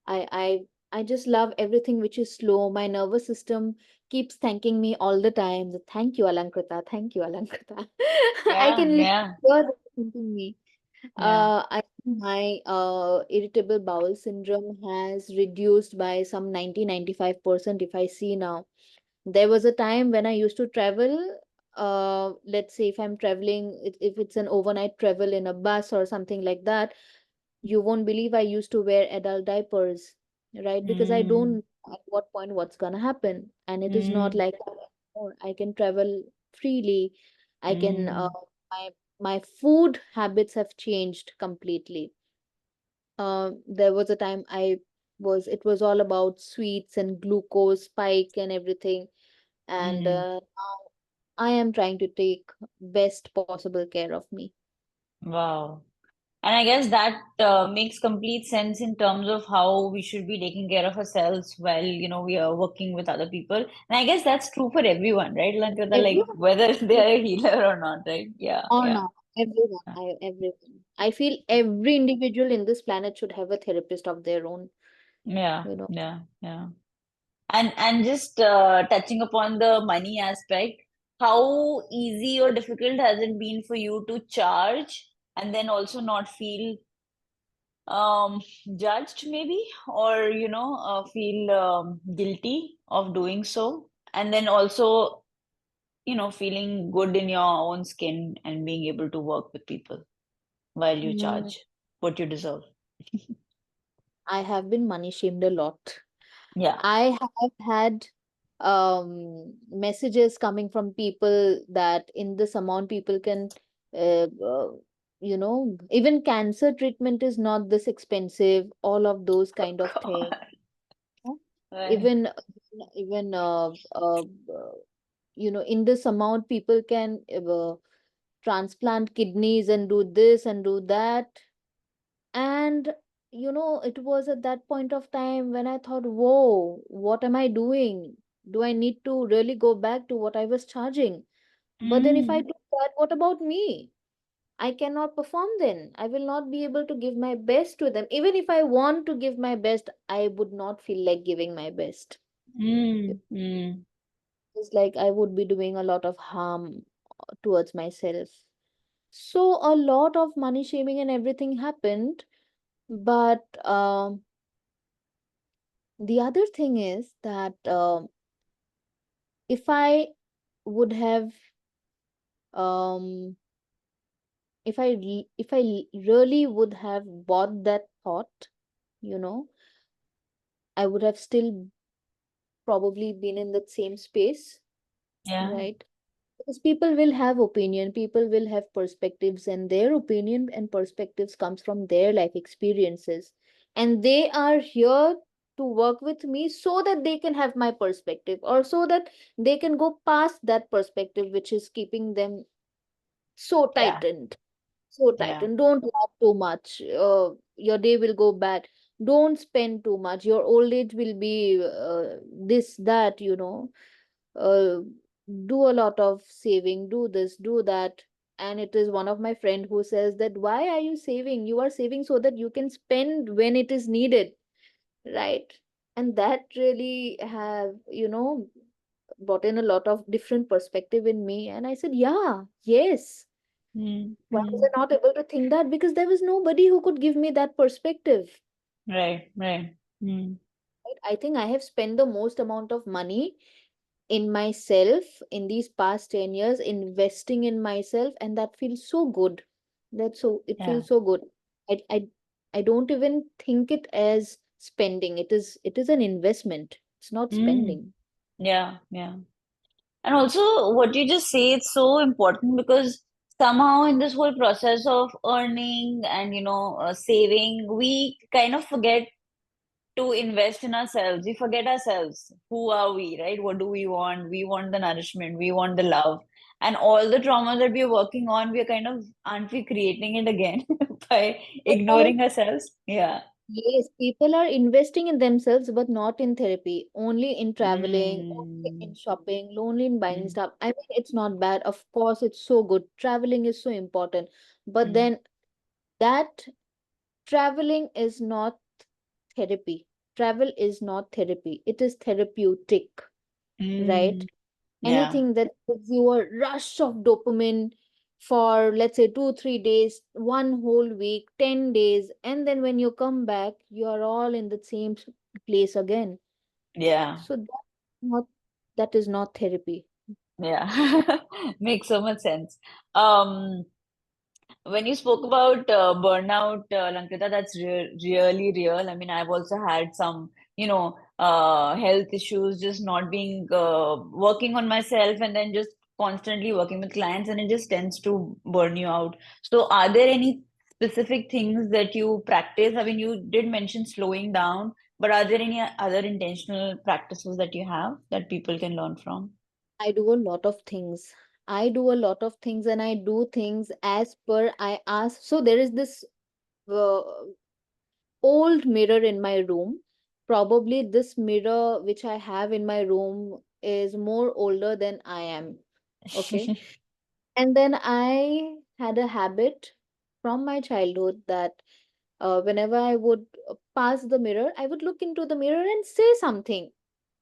B: I I just love everything which is slow. My nervous system keeps thanking me all the time. Thank you, Alankrita. Thank you, Alankrita. I
A: yeah,
B: can literally
A: yeah,
B: hear them thanking me.
A: yeah.
B: My irritable bowel syndrome has reduced by some 90-95% if I see now. There was a time when I used to travel. Let's say if I'm traveling, if it's an overnight travel in a bus or something like that, you won't believe I used to wear adult diapers, right? Because I don't
A: Mm,
B: know at what point what's gonna happen. And it is not
A: mm,
B: like that anymore. I can travel freely. I can
A: mm,
B: my my food habits have changed completely. There was a time it was all about sweets and glucose spike and everything. And
A: mm.
B: now I am trying to take best possible care of me.
A: Wow. And I guess that makes complete sense in terms of how we should be taking care of ourselves while, we are working with other people. And I guess that's true for everyone, right? Like
B: Everyone,
A: whether they are a healer or not, right? Yeah,
B: or
A: yeah,
B: not. Everyone. I feel every individual in this planet should have a therapist of their own,
A: yeah,
B: you know.
A: yeah, yeah. And just touching upon the money aspect, how easy or difficult has it been for you to charge and then also not feel um judged maybe, or feel guilty of doing so, and then also feeling good in your own skin and being able to work with people while you
B: Mm,
A: charge what you deserve?
B: I have been money shamed a lot.
A: Yeah.
B: I have had messages coming from people that in this amount people can even cancer treatment is not this expensive, all of those kind of things.
A: God.
B: Huh?
A: Right.
B: Even in this amount people can transplant kidneys and do this and do that. And it was at that point of time when I thought, whoa, what am I doing? Do I need to really go back to what I was charging? But then if I
A: Mm,
B: do that, what about me? I cannot perform then. I will not be able to give my best to them. Even if I want to give my best, I would not feel like giving my best.
A: mm.
B: It's like I would be doing a lot of harm towards myself. So a lot of money shaming and everything happened. But the other thing is that if I would have, um, if I really would have bought that thought, you know, I would have still probably been in that same space,
A: Yeah,
B: right? Because people will have opinion, people will have perspectives, and their opinion and perspectives comes from their life experiences. And they are here to work with me so that they can have my perspective, or so that they can go past that perspective which is keeping them so
A: yeah,
B: tightened. So
A: yeah.
B: tightened. Don't laugh too much. Your day will go bad. Don't spend too much. Your old age will be this, that, uh, do a lot of saving, do this, do that. And it is one of my friend who says that, why are you saving? You are saving so that you can spend when it is needed, right? And that really have, brought in a lot of different perspective in me. And I said, yeah, yes.
A: Mm,
B: Why was I
A: mm.
B: not able to think that? Because there was nobody who could give me that perspective.
A: Right, right. Mm,
B: Right? I think I have spent the most amount of money in myself in these past 10 years, investing in myself, and that feels so good. It
A: yeah.
B: feels so good. I i i don't even think it as spending. It is an investment. It's not
A: Mm,
B: spending.
A: yeah, yeah. And also, what you just say, it's so important because somehow in this whole process of earning and, saving, we kind of forget to invest in ourselves. We forget ourselves. Who are we, right? What do we want? We want the nourishment, we want the love. And all the trauma that we're working on, we're kind of, aren't we creating it again by
B: People
A: ignoring ourselves? Yeah.
B: Yes, people are investing in themselves, but not in therapy, only in traveling, only in
A: Mm,
B: shopping, only in buying
A: mm,
B: stuff. I mean, it's not bad. Of course, it's so good. Traveling is so important. But
A: mm,
B: then that traveling is not therapy. Travel is not therapy. It is therapeutic, right?
A: mm. Yeah,
B: Anything that gives you a rush of dopamine for, let's say, 2 3 days, one whole week, 10 days, and then when you come back you are all in the same place again.
A: yeah,
B: So not that is not therapy.
A: yeah. Makes so much sense. Um, When you spoke about burnout, Lankita, that's really real. I mean, I've also had some, health issues, just not being working on myself and then just constantly working with clients, and it just tends to burn you out. So, are there any specific things that you practice? I mean, you did mention slowing down, but are there any other intentional practices that you have that people can learn from?
B: I do a lot of things. I do a lot of things, and I do things as per I ask. So there is this uh, old mirror in my room. Probably this mirror which I have in my room is more older than I am. Okay. And then I had a habit from my childhood that whenever I would pass the mirror, I would look into the mirror and say something,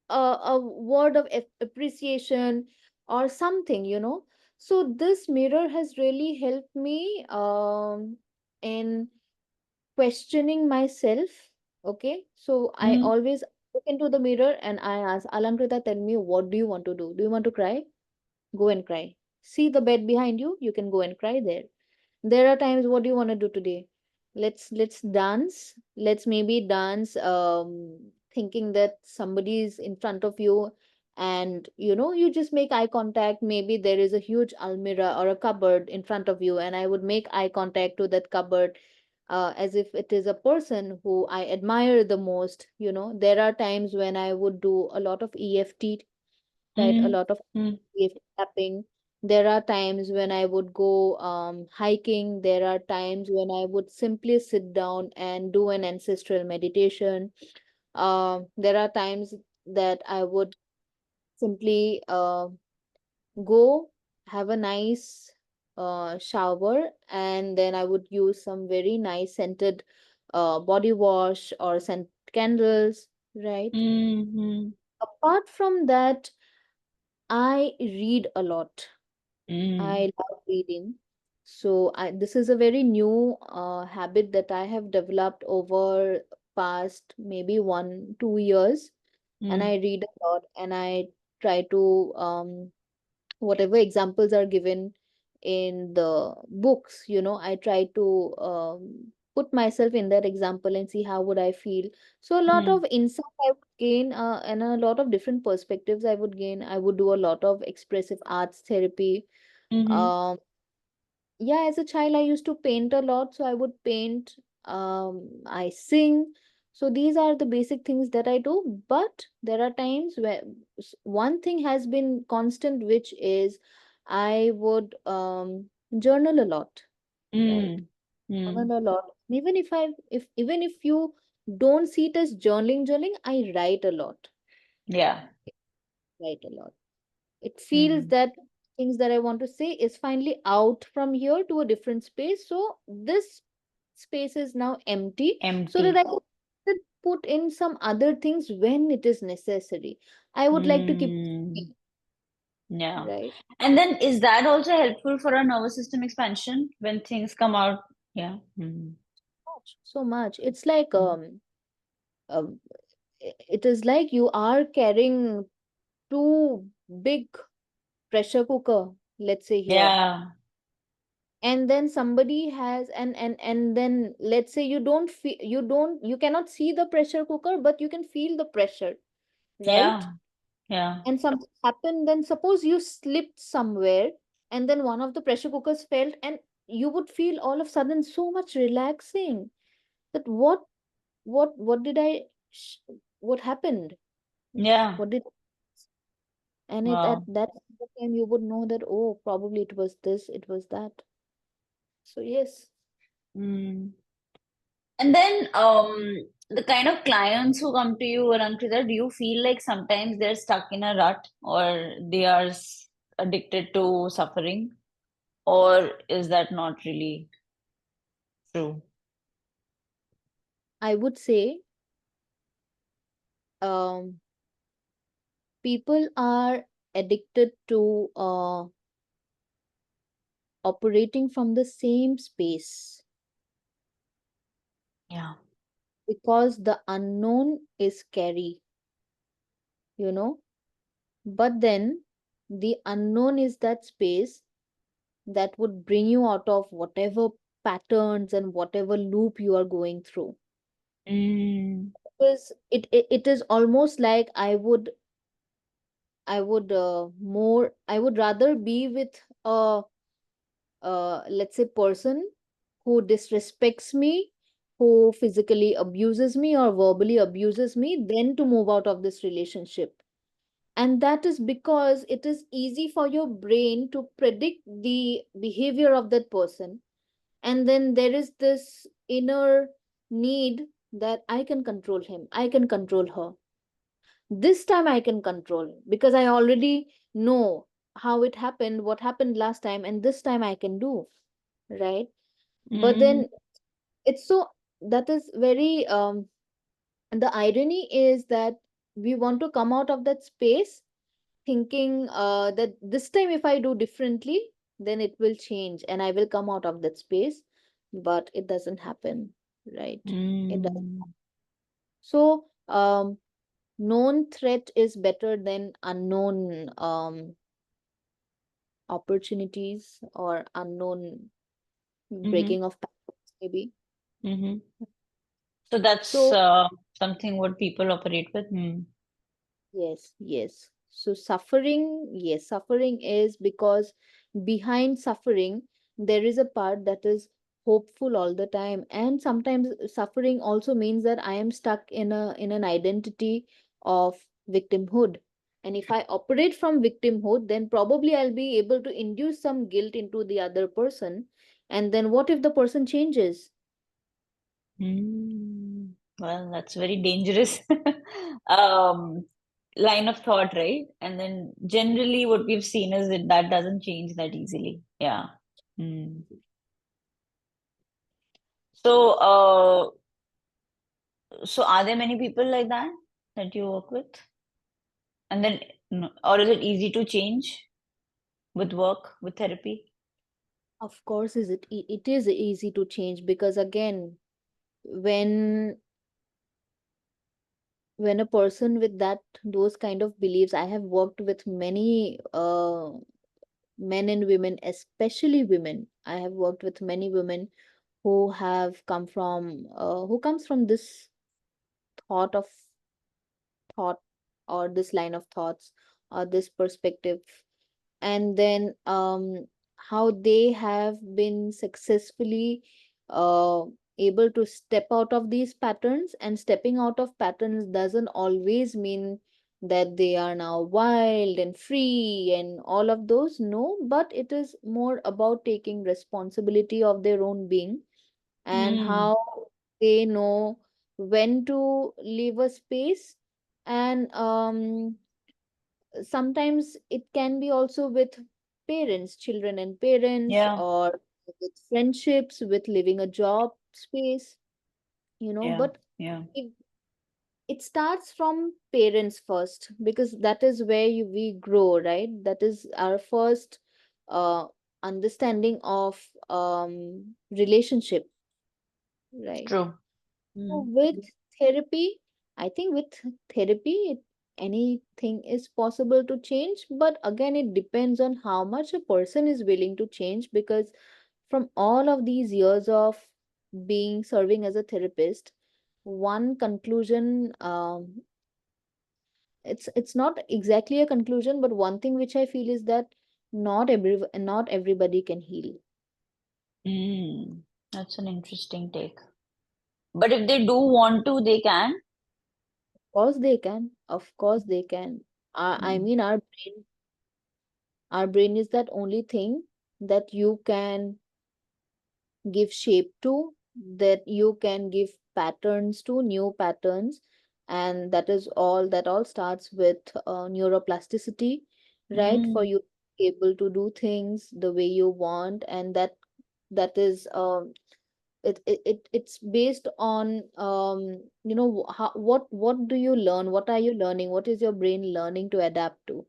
B: a word of appreciation or something. So this mirror has really helped me in questioning myself. Okay. So I
A: Mm,
B: always look into the mirror and I ask, Alankrita, tell me, what do you want to do? Do you want to cry? Go and cry. See the bed behind you, you can go and cry there. There are times, what do you want to do today? Let's dance. Let's maybe dance thinking that somebody is in front of you, and you just make eye contact. Maybe there is a huge almirah or a cupboard in front of you, and I would make eye contact to that cupboard as if it is a person who I admire the most. There are times when I would do a lot of EFT, right? A
A: mm,
B: lot of
A: mm,
B: EFT tapping. There are times when I would go hiking. There are times when I would simply sit down and do an ancestral meditation. There are times that I would simply go. have a nice shower, and then I would use some very nice scented body wash or scent candles, right?
A: Mm-hmm.
B: Apart from that, I read a lot.
A: Mm.
B: I love reading. So this is a very new habit that I have developed over past maybe 1 2 years, and
A: Mm.
B: I read a lot, and I try to whatever examples are given in the books, I try to put myself in that example and see how would I feel. So a lot
A: Mm.
B: of insight I would gain, and a lot of different perspectives I would gain. I would do a lot of expressive arts therapy.
A: Mm-hmm.
B: um yeah, as a child I used to paint a lot, so I would paint. I sing. So these are the basic things that I do, but there are times where one thing has been constant, which is I would journal a lot, right?
A: Mm. Mm.
B: Journal a lot. Even if even if you don't see it as journaling, I write a lot.
A: Yeah.
B: Write a lot. It feels
A: Mm.
B: that things that I want to say is finally out from here to a different space. So this space is now empty, so that I
A: Empty.
B: can put in some other things when it is necessary. I would like to keep
A: Mm. Yeah.
B: right.
A: And then is that also helpful for our nervous system expansion when things come out? Yeah. Mm.
B: So much. It's like
A: Mm.
B: um it is like you are carrying two big pressure cooker, let's say here,
A: Yeah.
B: and then somebody has and then let's say you don't feel, you cannot see the pressure cooker, but you can feel the pressure, right?
A: Yeah. Yeah.
B: And something happened, then suppose you slipped somewhere, and then one of the pressure cookers felt, and you would feel all of a sudden so much relaxing, that what did I sh- what happened,
A: Yeah.
B: what did, and it at
A: Wow.
B: that time you would know that, oh, probably it was this, it was that. So yes.
A: Mm. And then the kind of clients who come to you, Alankrita, do you feel like sometimes they're stuck in a rut or they are addicted to suffering? Or is that not really true?
B: I would say um, people are addicted to operating from the same space,
A: Yeah.
B: because the unknown is scary, you know. But then the unknown is that space that would bring you out of whatever patterns and whatever loop you are going through.
A: Mm.
B: Because it is almost like I would rather be with a let's say person who disrespects me, who physically abuses me or verbally abuses me, then to move out of this relationship. And that is because it is easy for your brain to predict the behavior of that person. And then there is this inner need that I can control him, I can control her. This time I can control, because I already know how it happened, what happened last time, and this time I can do, right? But
A: Mm.
B: then it's so, that is very and the irony is that we want to come out of that space thinking that this time if I do differently, then it will change and I will come out of that space. But it doesn't happen, right? It does.
A: Mm.
B: So known threat is better than unknown opportunities or unknown
A: Mm-hmm.
B: breaking of patterns maybe.
A: Mm-hmm. So that's
B: So
A: something what people operate with. Mm.
B: yes, yes. So suffering, yes, suffering is because behind suffering, there is a part that is hopeful all the time. And sometimes suffering also means that I am stuck in an identity of victimhood. And if I operate from victimhood, then probably I'll be able to induce some guilt into the other person. And then what if the person changes?
A: Mm. Well, that's very dangerous. Um, line of thought, right? And then generally what we've seen is that that doesn't change that easily. Yeah. Mm. So, so are there many people like that that you work with? And then, or is it easy to change with work, with therapy?
B: Of course, it is easy to change, because again, when a person with those kind of beliefs, I have worked with many men and women, especially women. I have worked with many women who have come from who comes from this thought of thought, or this line of thoughts, or this perspective, and then how they have been successfully uh, able to step out of these patterns. And stepping out of patterns doesn't always mean that they are now wild and free and all of those. No, but it is more about taking responsibility of their own being, and
A: Mm.
B: how they know when to leave a space. And sometimes it can be also with parents, children and parents,
A: Yeah,
B: or with friendships, with leaving a job space,
A: yeah,
B: but
A: yeah.
B: it, it starts from parents first, because that is where we grow, right? That is our first uh, understanding of relationship, right?
A: True.
B: So
A: Mm.
B: with therapy, I think with therapy, anything is possible to change, but again, it depends on how much a person is willing to change. Because from all of these years of being serving as a therapist, one conclusion, it's not exactly a conclusion, but one thing which I feel is that not everybody can heal.
A: Mm. That's an interesting take. But if they do want to, they can.
B: Of course they can. Of course they can. I
A: Mm.
B: mean, our brain is that only thing that you can give shape to, that you can give patterns to, new patterns. And that all starts with neuroplasticity, right? For
A: Mm.
B: you to be able to do things the way you want. And that is it's based on what do you learn, what are you learning, what is your brain learning to adapt to,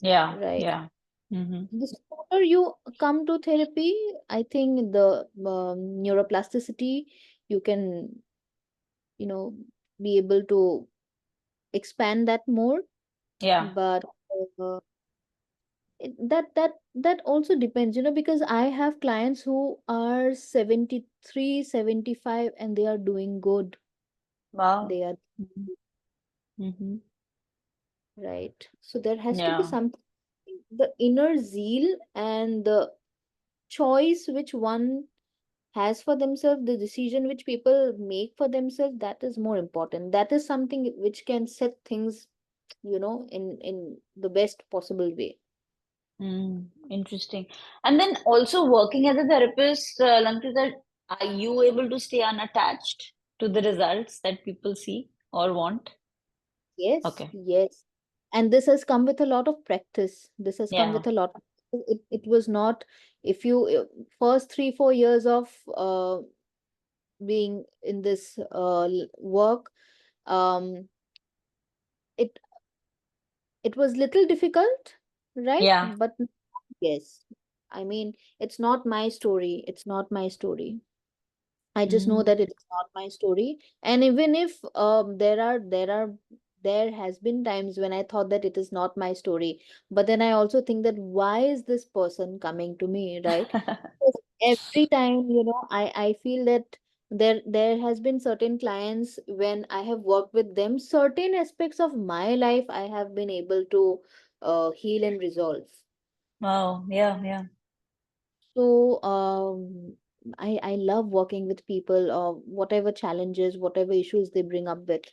A: Yeah,
B: right?
A: yeah. Mm-hmm.
B: The sooner you come to therapy, I think the neuroplasticity, you can, you know, be able to expand that more.
A: Yeah.
B: But uh, that also depends, because I have clients who are 73, 75, and they are doing good.
A: Wow.
B: They are
A: Mm-hmm. Mm-hmm.
B: right. So there has to be
A: Yeah.
B: something, the inner zeal and the choice which one has for themselves, the decision which people make for themselves, that is more important. That is something which can set things, in the best possible way.
A: Mm. Interesting. And then also working as a therapist, Lankrita, are you able to stay unattached to the results that people see or want?
B: Yes,
A: Okay.
B: yes. And this has come with a lot of practice. This has come
A: Yeah.
B: with a lot. It was not, if you first 3-4 years of being in this work, um, it it was little difficult, right?
A: Yeah.
B: But yes, I mean, it's not my story. It's not my story. I just know
A: Mm.
B: that it is not my story. And even if there has been times when I thought that it is not my story, but then I also think that why is this person coming to me, right? Because every time, I feel that there has been certain clients when I have worked with them, certain aspects of my life I have been able to heal and resolve.
A: Wow. Yeah, yeah.
B: So I love working with people, or whatever challenges, whatever issues they bring up with.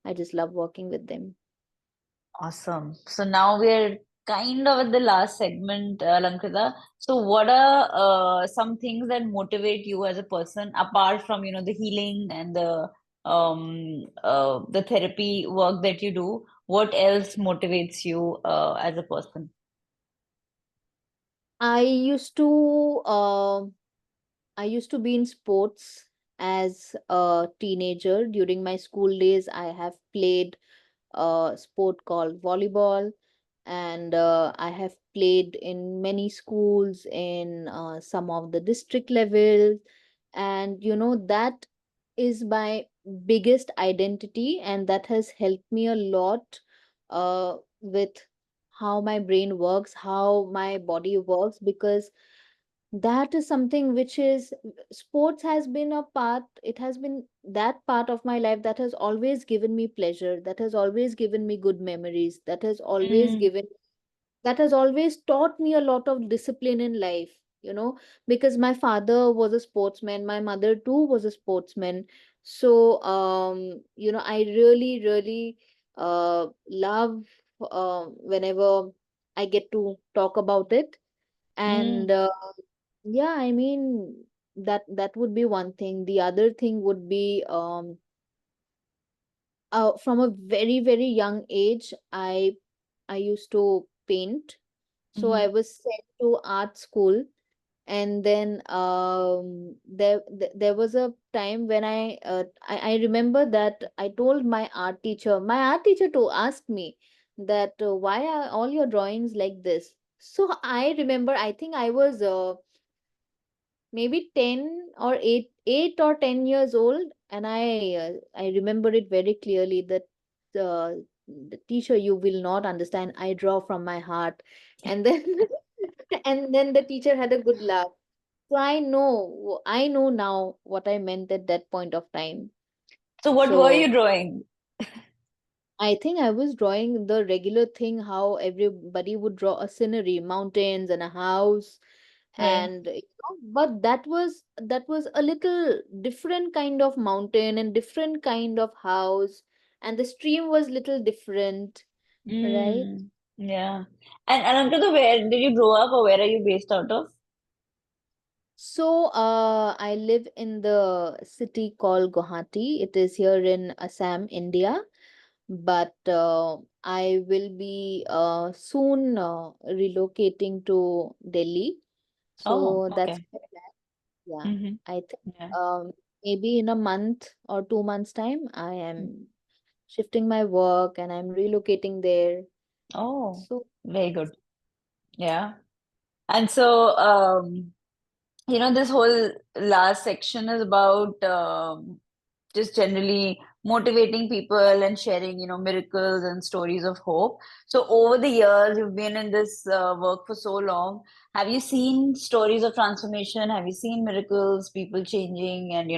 B: I just love working with them.
A: Awesome. So now we're kind of at the last segment, Lankrita. So what are some things that motivate you as a person apart from, the healing and the therapy work that you do? what else motivates you as a person?
B: I used to I used to be in sports as a teenager. During my school days, I have played a sport called volleyball, and I have played in many schools in some of the district levels. And that is my biggest identity, and that has helped me a lot with how my brain works, how my body works, because that is something which is sports has been a part, it has been that part of my life that has always given me pleasure, that has always given me good memories,
A: Mm,
B: that has always taught me a lot of discipline in life, because my father was a sportsman, my mother too was a sportsman. So I really really love whenever I get to talk about it. And
A: mm,
B: yeah, I mean, that would be one thing. The other thing would be from a very very young age, I used to paint. So I
A: mhm.
B: was sent to art school, and then there was a time when I remember that I told my art teacher to ask me that why are all your drawings like this. So I remember, I think I was maybe 10 or 8 or 10 years old, and I remember it very clearly that the teacher, you will not understand, I draw from my heart. And then and then the teacher had a good laugh. So I know now what I meant at that point of time.
A: So what were
B: So
A: you drawing?
B: I think I was drawing the regular thing, how everybody would draw a scenery, mountains and a house.
A: Right.
B: And but that was a little different kind of mountain and different kind of house, and the stream was little different, right?
A: Mm, yeah. And Alankrita, where did you grow up or where are you based out of?
B: So I live in the city called Guwahati. It is here in Assam, India. But I will be soon relocating to Delhi.
A: Oh,
B: So that's
A: okay.
B: my plan. Yeah,
A: Mm-hmm.
B: I think
A: Yeah.
B: maybe in a month or 2 months' time, I am shifting my work and I'm relocating there.
A: Oh,
B: So
A: very good. Yeah. And so, this whole last section is about just generally motivating people and sharing, miracles and stories of hope. So over the years, you've been in this work for so long. Have you seen stories of transformation? Have you seen miracles, people changing, and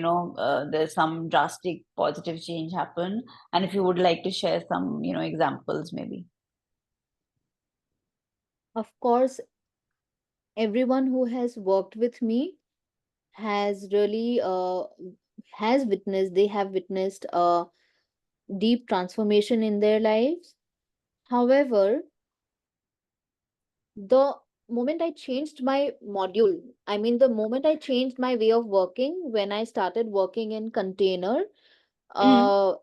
A: there's some drastic positive change happen? And if you would like to share some, examples, maybe.
B: of course, everyone who has worked with me has really they have witnessed a deep transformation in their lives. However, the moment I changed my module, I mean, the moment I changed my way of working, when I started working in container,
A: Mm,
B: uh,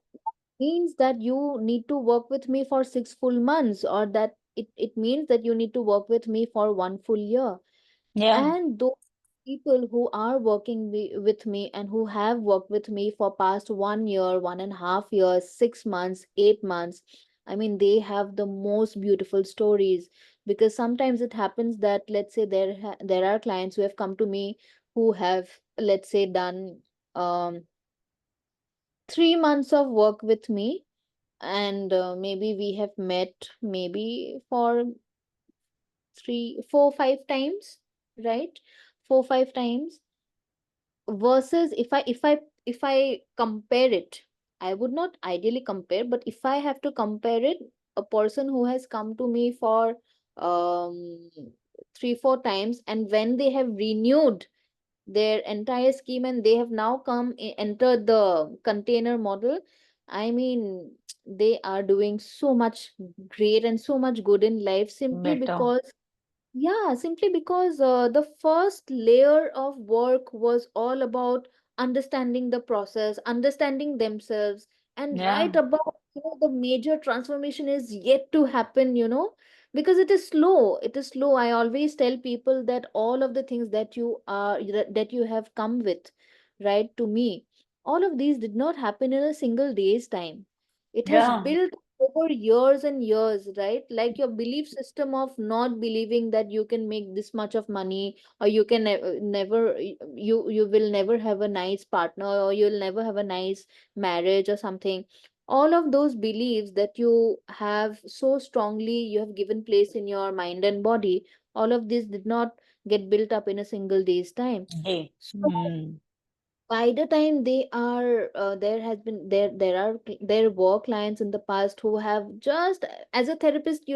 B: means that you need to work with me for 6 full months, or that it means that you need to work with me for 1 full year.
A: yeah,
B: And those people who are working with me and who have worked with me for past 1 year, 1.5 years, 6 months, 8 months, I mean, they have the most beautiful stories. Because sometimes it happens that, let's say, there are clients who have come to me who have, let's say, done 3 months of work with me, and maybe we have met maybe for 3 4 5 times, right? 4 5 times, versus if I compare it, I would not ideally compare, but if I have to compare it, a person who has come to me for 3 4 times, and when they have renewed their entire scheme and they have now entered the container model, I mean, they are doing so much great and so much good in life,
A: better.
B: simply because the first layer of work was all about understanding the process, understanding themselves, and right
A: Yeah,
B: about the major transformation is yet to happen, because it is slow. It is slow. I always tell people that all of the things that you have come with, right, to me, all of these did not happen in a single day's time. It has
A: Yeah,
B: built over years and years, right? Like your belief system of not believing that you can make this much of money, or you can never, you will never have a nice partner, or you'll never have a nice marriage or something. All of those beliefs that you have so strongly, you have given place in your mind and body, all of this did not get built up in a single day's time.
A: day.
B: So by the time they are there has been there were clients in the past who have just, as a therapist,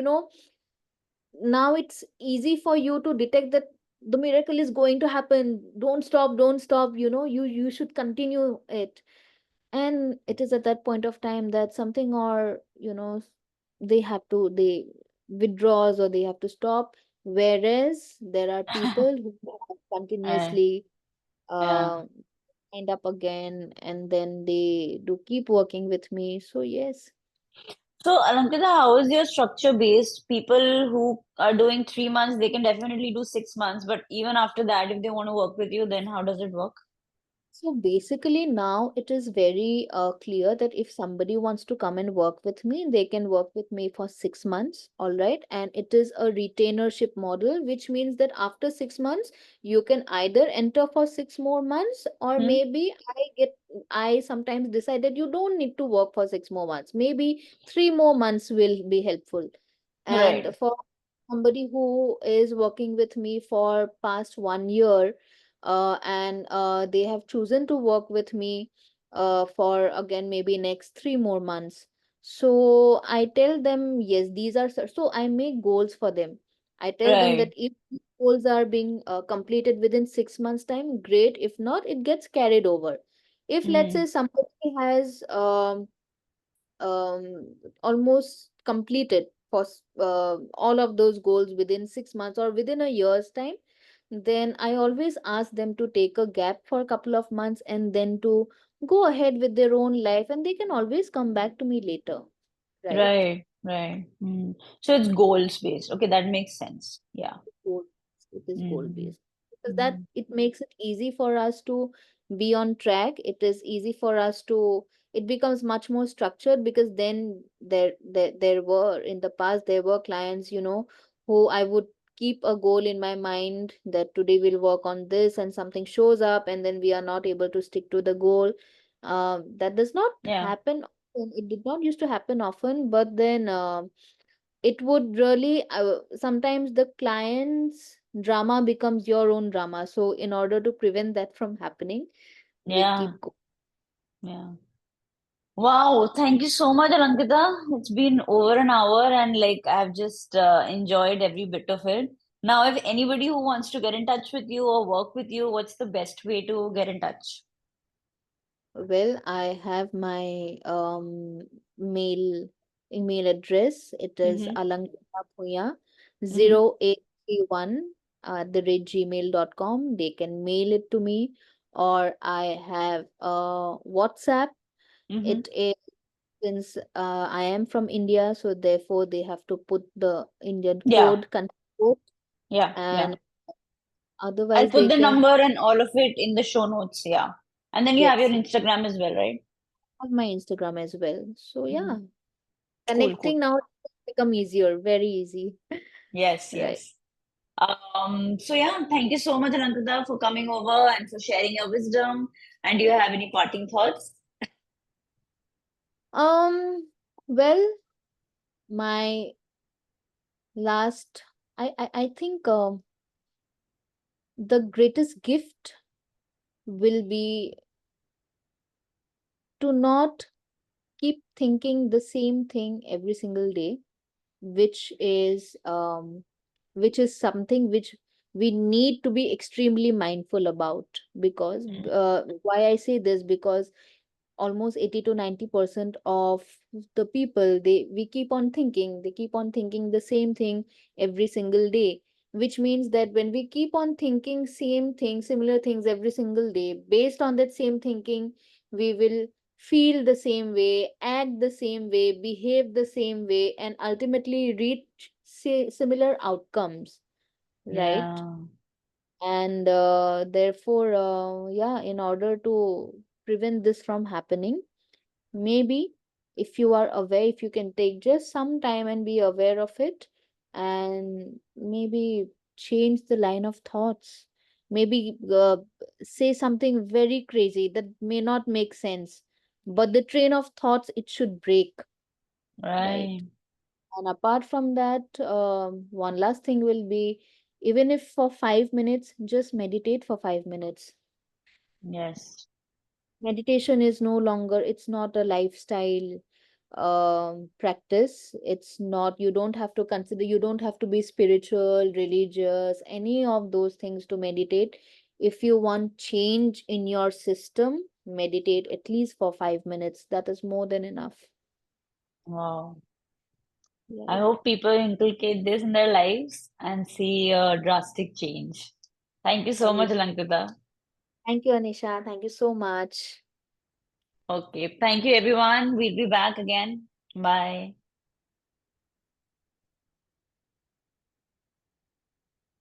B: now it's easy for you to detect that the miracle is going to happen. Don't stop, don't stop, you should continue it. And it is at that point of time that something, or they withdraws, or they have to stop. Whereas there are people who have
A: Uh,
B: continuously
A: yeah.
B: uh signed up again, and then they do keep working with me. So yes.
A: So, Alankrita, how is your structure based? People who are doing 3 months, they can definitely do 6 months, but even after that, if they want to work with you, then how does it work?
B: So basically, now it is very clear that if somebody wants to come and work with me, they can work with me for 6 months, all right? And it is a retainership model, which means that after 6 months, you can either enter for 6 more months, or
A: Hmm?
B: maybe I sometimes decide that you don't need to work for 6 more months. Maybe 3 more months will be helpful. And
A: Right.
B: for somebody who is working with me for past 1 year, and they have chosen to work with me for again maybe next 3 more months. So I tell them, yes, these are so I make goals for them. I tell them that
A: Right.
B: if these goals are being completed within 6 months time, great. If not, it gets carried over. If let's
A: Hmm.
B: say somebody has almost completed for all of those goals within 6 months or within a year's time, then I always ask them to take a gap for a couple of months and then to go ahead with their own life, and they can always come back to me later, right?
A: Right. Right. Hmm. So it's goals based. Okay, that makes sense. Yeah.
B: Goal. It is goal
A: Hmm.
B: based, because that
A: Hmm.
B: it makes it easy for us to be on track. It is easy for us to, it becomes much more structured, because then there were in the past, there were clients, who I would keep a goal in my mind that today we'll work on this, and something shows up and then we are not able to stick to the goal. That does not
A: Yeah.
B: happen often. It did not used to happen often, but then it would really sometimes the client's drama becomes your own drama. So in order to prevent that from happening, we
A: Yeah.
B: keep going.
A: Yeah. Wow, thank you so much, Alankita. It's been over an hour and like I've just enjoyed every bit of it. Now, if anybody who wants to get in touch with you or work with you, what's the best way to get in touch?
B: Well, I have my mail email address. It is
A: Mm-hmm.
B: Alankrita Bhuyan
A: Mm-hmm.
B: 0831 at the rate gmail.com. They can mail it to me, or I have WhatsApp.
A: Mm-hmm.
B: It is, since I am from India, so therefore they have to put the Indian
A: Yeah,
B: country code,
A: yeah, yeah.
B: and
A: I'll
B: otherwise
A: put
B: they
A: the
B: can,
A: number and all of it in the show notes. Yeah. And then you have your
B: yes,
A: Instagram as well, right?
B: have my Instagram as well. So
A: Mhm.
B: yeah,
A: Cool, cool.
B: connecting now has become easier, very easy,
A: Yes,
B: right?
A: yes. So yeah, thank you so much, Alankita, for coming over and for sharing your wisdom. And do you have any parting thoughts?
B: Um, well, my last, I think the greatest gift will be to not keep thinking the same thing every single day, which is something which we need to be extremely mindful about. Because
A: Mm.
B: why I say this, because almost 80 to 90% of the people, they keep on thinking the same thing every single day, which means that when we keep on thinking same thing, similar things every single day, based on that same thinking, we will feel the same way, act the same way, behave the same way, and ultimately reach similar outcomes, right?
A: Yeah.
B: And therefore, yeah, in order to prevent this from happening, maybe if you are aware, if you can take just some time and be aware of it, and maybe change the line of thoughts, maybe say something very crazy that may not make sense, but the train of thoughts, it should break, right?
A: Right.
B: And apart from that, one last thing will be, even if for 5 minutes, just meditate for 5 minutes.
A: Yes.
B: Meditation is no longer, it's not a lifestyle practice. It's not, you don't have to consider, you don't have to be spiritual, religious, any of those things to meditate. If you want change in your system, meditate at least for 5 minutes. That is more than enough.
A: Wow. I
B: Right.
A: hope people inculcate this in their lives and see a drastic change. Thank you so
B: Right.
A: much, Alankrita.
B: Thank you, Anisha. Thank you so much.
A: Okay. Thank you, everyone. We'll be back again. Bye.